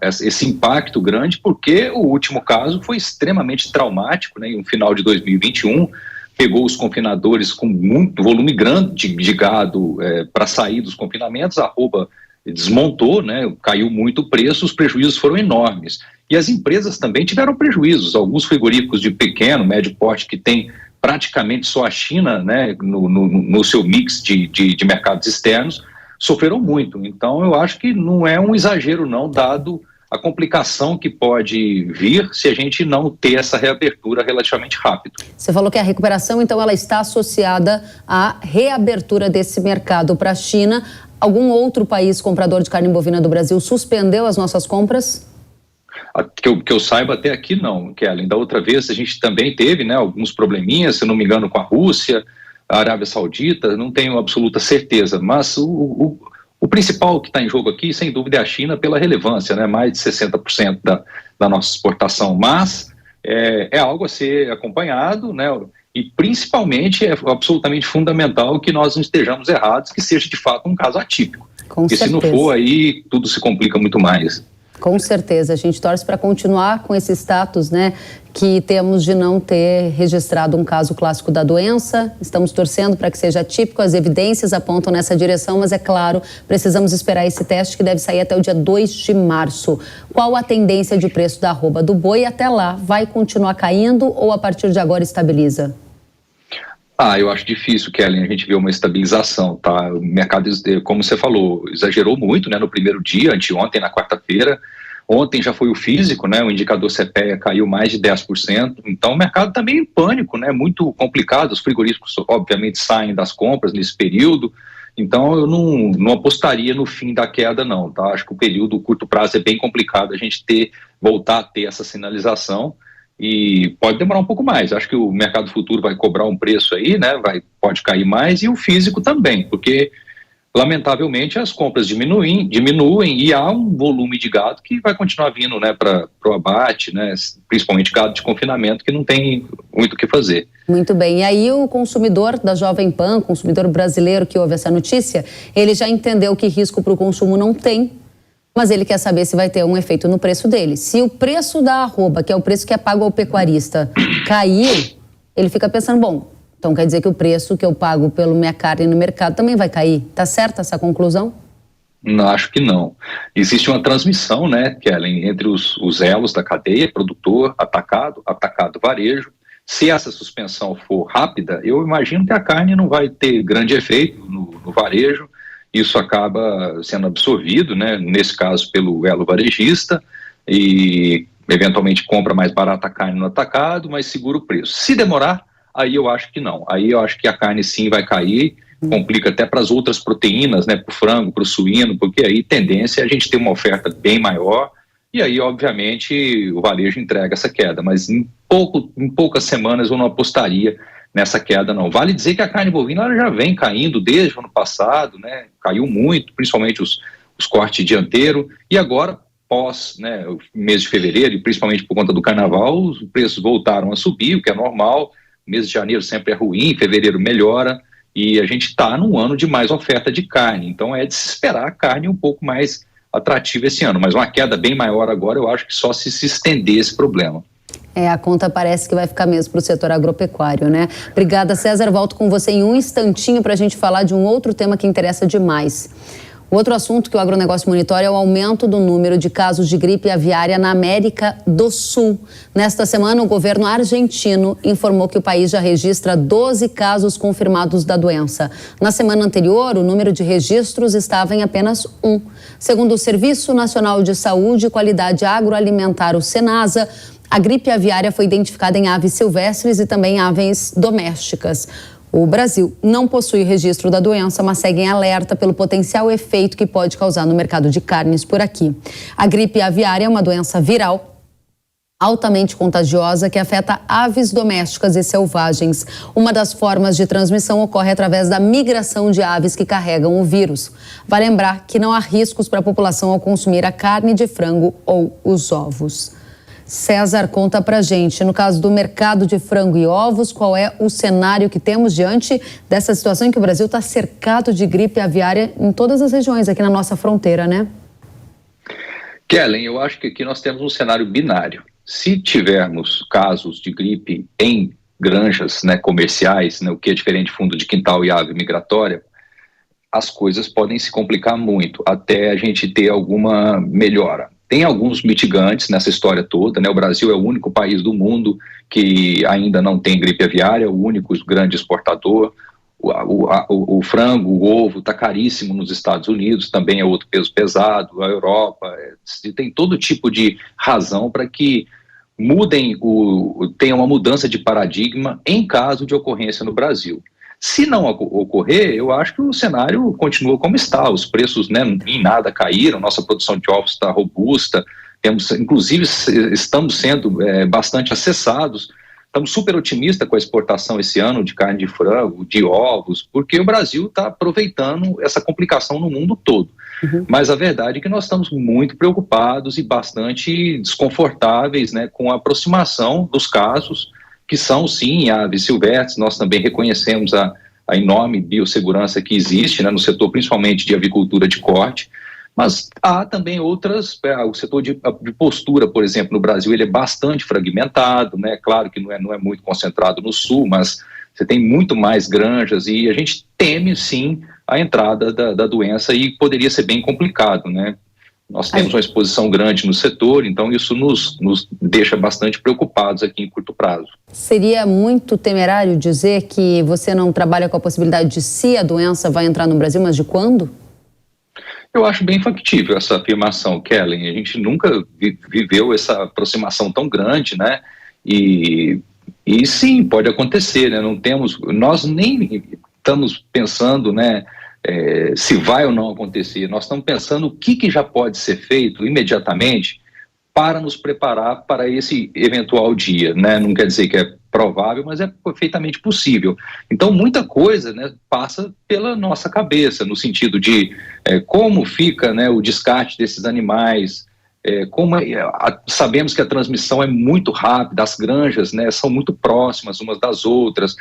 esse impacto grande, porque o último caso foi extremamente traumático, né? Em um final de 2021, pegou os confinadores com muito volume grande de gado para sair dos confinamentos, a arroba desmontou, né? Caiu muito o preço, os prejuízos foram enormes. E as empresas também tiveram prejuízos. Alguns frigoríficos de pequeno, médio porte, que tem praticamente só a China, né, no seu mix de mercados externos, sofreram muito. Então, eu acho que não é um exagero, não, dado a complicação que pode vir se a gente não ter essa reabertura relativamente rápido. Você falou que a recuperação, então, ela está associada à reabertura desse mercado para a China. Algum outro país comprador de carne bovina do Brasil suspendeu as nossas compras? Que eu saiba, até aqui não, Kellen. Da outra vez a gente também teve, né, alguns probleminhas, se não me engano, com a Rússia, a Arábia Saudita, não tenho absoluta certeza, mas o principal que está em jogo aqui, sem dúvida, é a China pela relevância, né, mais de 60% da nossa exportação, mas é algo a ser acompanhado, né, e principalmente é absolutamente fundamental que nós não estejamos errados, que seja de fato um caso atípico. Porque se não for, aí tudo se complica muito mais. Com certeza, a gente torce para continuar com esse status, né, que temos de não ter registrado um caso clássico da doença. Estamos torcendo para que seja atípico, as evidências apontam nessa direção, mas é claro, precisamos esperar esse teste que deve sair até o dia 2 de março. Qual a tendência de preço da arroba do boi até lá? Vai continuar caindo ou a partir de agora estabiliza? Eu acho difícil, Kellen, a gente vê uma estabilização, tá? O mercado, como você falou, exagerou muito, né, no primeiro dia, anteontem, na quarta-feira. Ontem já foi o físico, né, o indicador CPEA caiu mais de 10%, então o mercado também em pânico, né, muito complicado, os frigoríficos obviamente saem das compras nesse período, então eu não apostaria no fim da queda não, tá? Acho que o período, o curto prazo é bem complicado a gente voltar a ter essa sinalização, e pode demorar um pouco mais. Acho que o mercado futuro vai cobrar um preço aí, né? Pode cair mais, e o físico também, porque lamentavelmente as compras diminuem e há um volume de gado que vai continuar vindo, né, para o abate, né, principalmente gado de confinamento, que não tem muito o que fazer. Muito bem, e aí o consumidor da Jovem Pan, consumidor brasileiro que ouve essa notícia, ele já entendeu que risco para o consumo não tem, mas ele quer saber se vai ter um efeito no preço dele. Se o preço da arroba, que é o preço que é pago ao pecuarista, cair, ele fica pensando, bom, então quer dizer que o preço que eu pago pela minha carne no mercado também vai cair. Tá certa essa conclusão? Não, acho que não. Existe uma transmissão, né, Kellen, entre os elos da cadeia, produtor, atacado, varejo. Se essa suspensão for rápida, eu imagino que a carne não vai ter grande efeito no varejo. Isso acaba sendo absorvido, né, nesse caso pelo elo varejista, e eventualmente compra mais barata a carne no atacado, mas segura o preço. Se demorar, aí eu acho que não. Aí eu acho que a carne sim vai cair, complica até para as outras proteínas, né, para o frango, para o suíno, porque aí tendência é a gente ter uma oferta bem maior, e aí obviamente o varejo entrega essa queda, mas em poucas semanas eu não apostaria nessa queda não. Vale dizer que a carne bovina ela já vem caindo desde o ano passado, né, caiu muito, principalmente os cortes dianteiro, e agora pós, né, o mês de fevereiro, e principalmente por conta do carnaval, os preços voltaram a subir, o que é normal. O mês de janeiro sempre é ruim, fevereiro melhora, e a gente está num ano de mais oferta de carne, então é de se esperar a carne um pouco mais atrativa esse ano, mas uma queda bem maior agora, eu acho que só se estender esse problema. A conta parece que vai ficar mesmo para o setor agropecuário, né? Obrigada, César. Volto com você em um instantinho para a gente falar de um outro tema que interessa demais. O outro assunto que o agronegócio monitora é o aumento do número de casos de gripe aviária na América do Sul. Nesta semana, o governo argentino informou que o país já registra 12 casos confirmados da doença. Na semana anterior, o número de registros estava em apenas 1. Segundo o Serviço Nacional de Saúde e Qualidade Agroalimentar, o Senasa, a gripe aviária foi identificada em aves silvestres e também aves domésticas. O Brasil não possui registro da doença, mas segue em alerta pelo potencial efeito que pode causar no mercado de carnes por aqui. A gripe aviária é uma doença viral altamente contagiosa que afeta aves domésticas e selvagens. Uma das formas de transmissão ocorre através da migração de aves que carregam o vírus. Vale lembrar que não há riscos para a população ao consumir a carne de frango ou os ovos. César, conta pra gente, no caso do mercado de frango e ovos, qual é o cenário que temos diante dessa situação em que o Brasil está cercado de gripe aviária em todas as regiões aqui na nossa fronteira, né? Kellen, eu acho que aqui nós temos um cenário binário. Se tivermos casos de gripe em granjas, né, comerciais, né, o que é diferente de fundo de quintal e ave migratória, as coisas podem se complicar muito até a gente ter alguma melhora. Tem alguns mitigantes nessa história toda, né? O Brasil é o único país do mundo que ainda não tem gripe aviária, o único grande exportador. o frango, o ovo está caríssimo nos Estados Unidos, também é outro peso pesado, a Europa, tem todo tipo de razão para que tenha uma mudança de paradigma em caso de ocorrência no Brasil. Se não ocorrer, eu acho que o cenário continua como está, os preços, né, em nada caíram, nossa produção de ovos está robusta, inclusive estamos sendo bastante acessados, estamos super otimistas com a exportação esse ano de carne de frango, de ovos, porque o Brasil está aproveitando essa complicação no mundo todo. Mas a verdade é que nós estamos muito preocupados e bastante desconfortáveis, né, com a aproximação dos casos, que são, sim, aves silvestres. Nós também reconhecemos a enorme biossegurança que existe, né, no setor principalmente de avicultura de corte, mas há também outras, o setor de postura, por exemplo, no Brasil, ele é bastante fragmentado, né, claro que não é muito concentrado no sul, mas você tem muito mais granjas e a gente teme, sim, a entrada da doença e poderia ser bem complicado, né. Nós temos uma exposição grande no setor, então isso nos deixa bastante preocupados aqui em curto prazo. Seria muito temerário dizer que você não trabalha com a possibilidade de se a doença vai entrar no Brasil, mas de quando? Eu acho bem factível essa afirmação, Kellen. A gente nunca viveu essa aproximação tão grande, né? E sim, pode acontecer, né? Nós nem estamos pensando, né? Se vai ou não acontecer, nós estamos pensando o que já pode ser feito imediatamente para nos preparar para esse eventual dia, né? Não quer dizer que é provável, mas é perfeitamente possível. Então, muita coisa, né, passa pela nossa cabeça, no sentido de como fica, né, o descarte desses animais, sabemos que a transmissão é muito rápida, as granjas, né, são muito próximas umas das outras,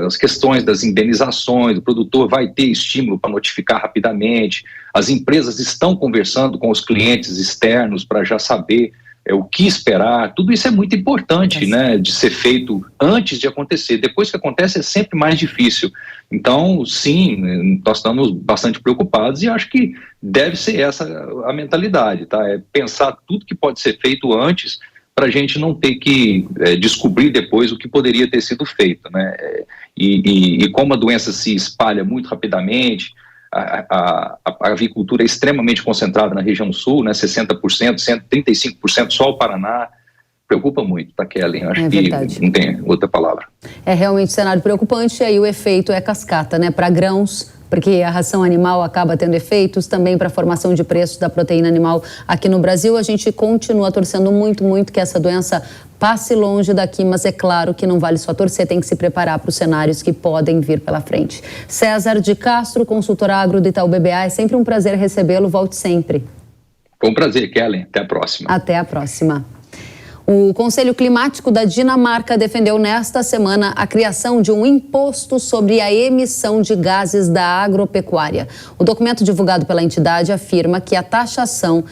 as questões das indenizações, o produtor vai ter estímulo para notificar rapidamente, as empresas estão conversando com os clientes externos para já saber o que esperar, tudo isso é muito importante, né, de ser feito antes de acontecer. Depois que acontece é sempre mais difícil. Então, sim, nós estamos bastante preocupados e acho que deve ser essa a mentalidade, tá? É pensar tudo que pode ser feito antes para a gente não ter que descobrir depois o que poderia ter sido feito, né? E como a doença se espalha muito rapidamente, a avicultura é extremamente concentrada na região sul, né, 60%, 135% só o Paraná, preocupa muito, tá, Kellen? Eu acho que não tem outra palavra. É realmente um cenário preocupante, e aí o efeito é cascata, né, para grãos, porque a ração animal acaba tendo efeitos também para a formação de preços da proteína animal aqui no Brasil. A gente continua torcendo muito, muito que essa doença passe longe daqui, mas é claro que não vale só torcer, tem que se preparar para os cenários que podem vir pela frente. César de Castro, consultor agro do Itaú BBA, é sempre um prazer recebê-lo, volte sempre. Foi um prazer, Kellen, até a próxima. Até a próxima. O Conselho Climático da Dinamarca defendeu nesta semana a criação de um imposto sobre a emissão de gases da agropecuária. O documento divulgado pela entidade afirma que a taxação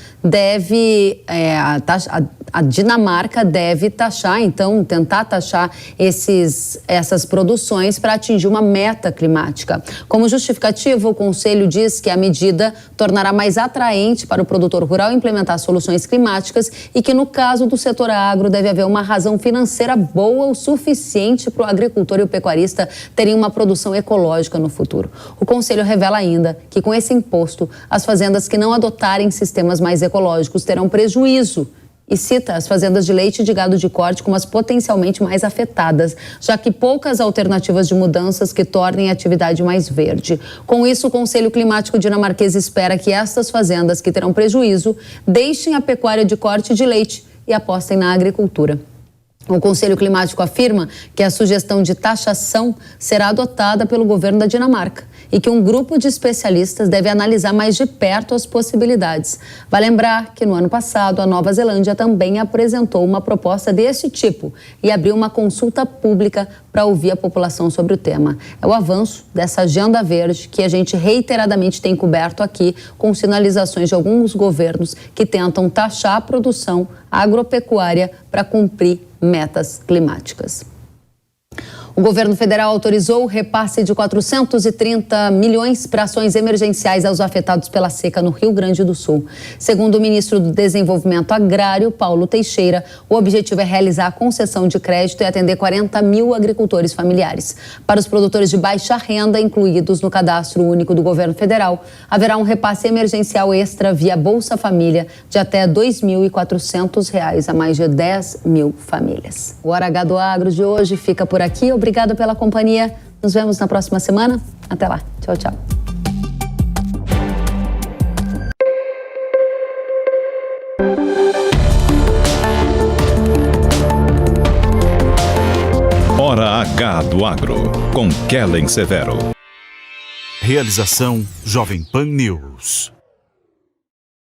a Dinamarca deve taxar, então, tentar taxar essas produções para atingir uma meta climática. Como justificativa, o Conselho diz que a medida tornará mais atraente para o produtor rural implementar soluções climáticas e que, no caso do setor agro, deve haver uma razão financeira boa o suficiente para o agricultor e o pecuarista terem uma produção ecológica no futuro. O Conselho revela ainda que, com esse imposto, as fazendas que não adotarem sistemas mais ecológicos terão prejuízo. E cita as fazendas de leite e de gado de corte como as potencialmente mais afetadas, já que poucas alternativas de mudanças que tornem a atividade mais verde. Com isso, o Conselho Climático dinamarquês espera que estas fazendas que terão prejuízo deixem a pecuária de corte de leite e apostem na agricultura. O Conselho Climático afirma que a sugestão de taxação será adotada pelo governo da Dinamarca e que um grupo de especialistas deve analisar mais de perto as possibilidades. Vale lembrar que no ano passado a Nova Zelândia também apresentou uma proposta desse tipo e abriu uma consulta pública para ouvir a população sobre o tema. É o avanço dessa agenda verde que a gente reiteradamente tem coberto aqui com sinalizações de alguns governos que tentam taxar a produção agropecuária para cumprir metas climáticas. O governo federal autorizou o repasse de 430 milhões para ações emergenciais aos afetados pela seca no Rio Grande do Sul. Segundo o ministro do Desenvolvimento Agrário, Paulo Teixeira, o objetivo é realizar a concessão de crédito e atender 40 mil agricultores familiares. Para os produtores de baixa renda, incluídos no cadastro único do governo federal, haverá um repasse emergencial extra via Bolsa Família de até R$ 2.400 a mais de 10 mil famílias. O Hora H do Agro de hoje fica por aqui. Obrigada pela companhia. Nos vemos na próxima semana. Até lá. Tchau, tchau. Hora H do Agro, com Kellen Severo. Realização Jovem Pan News.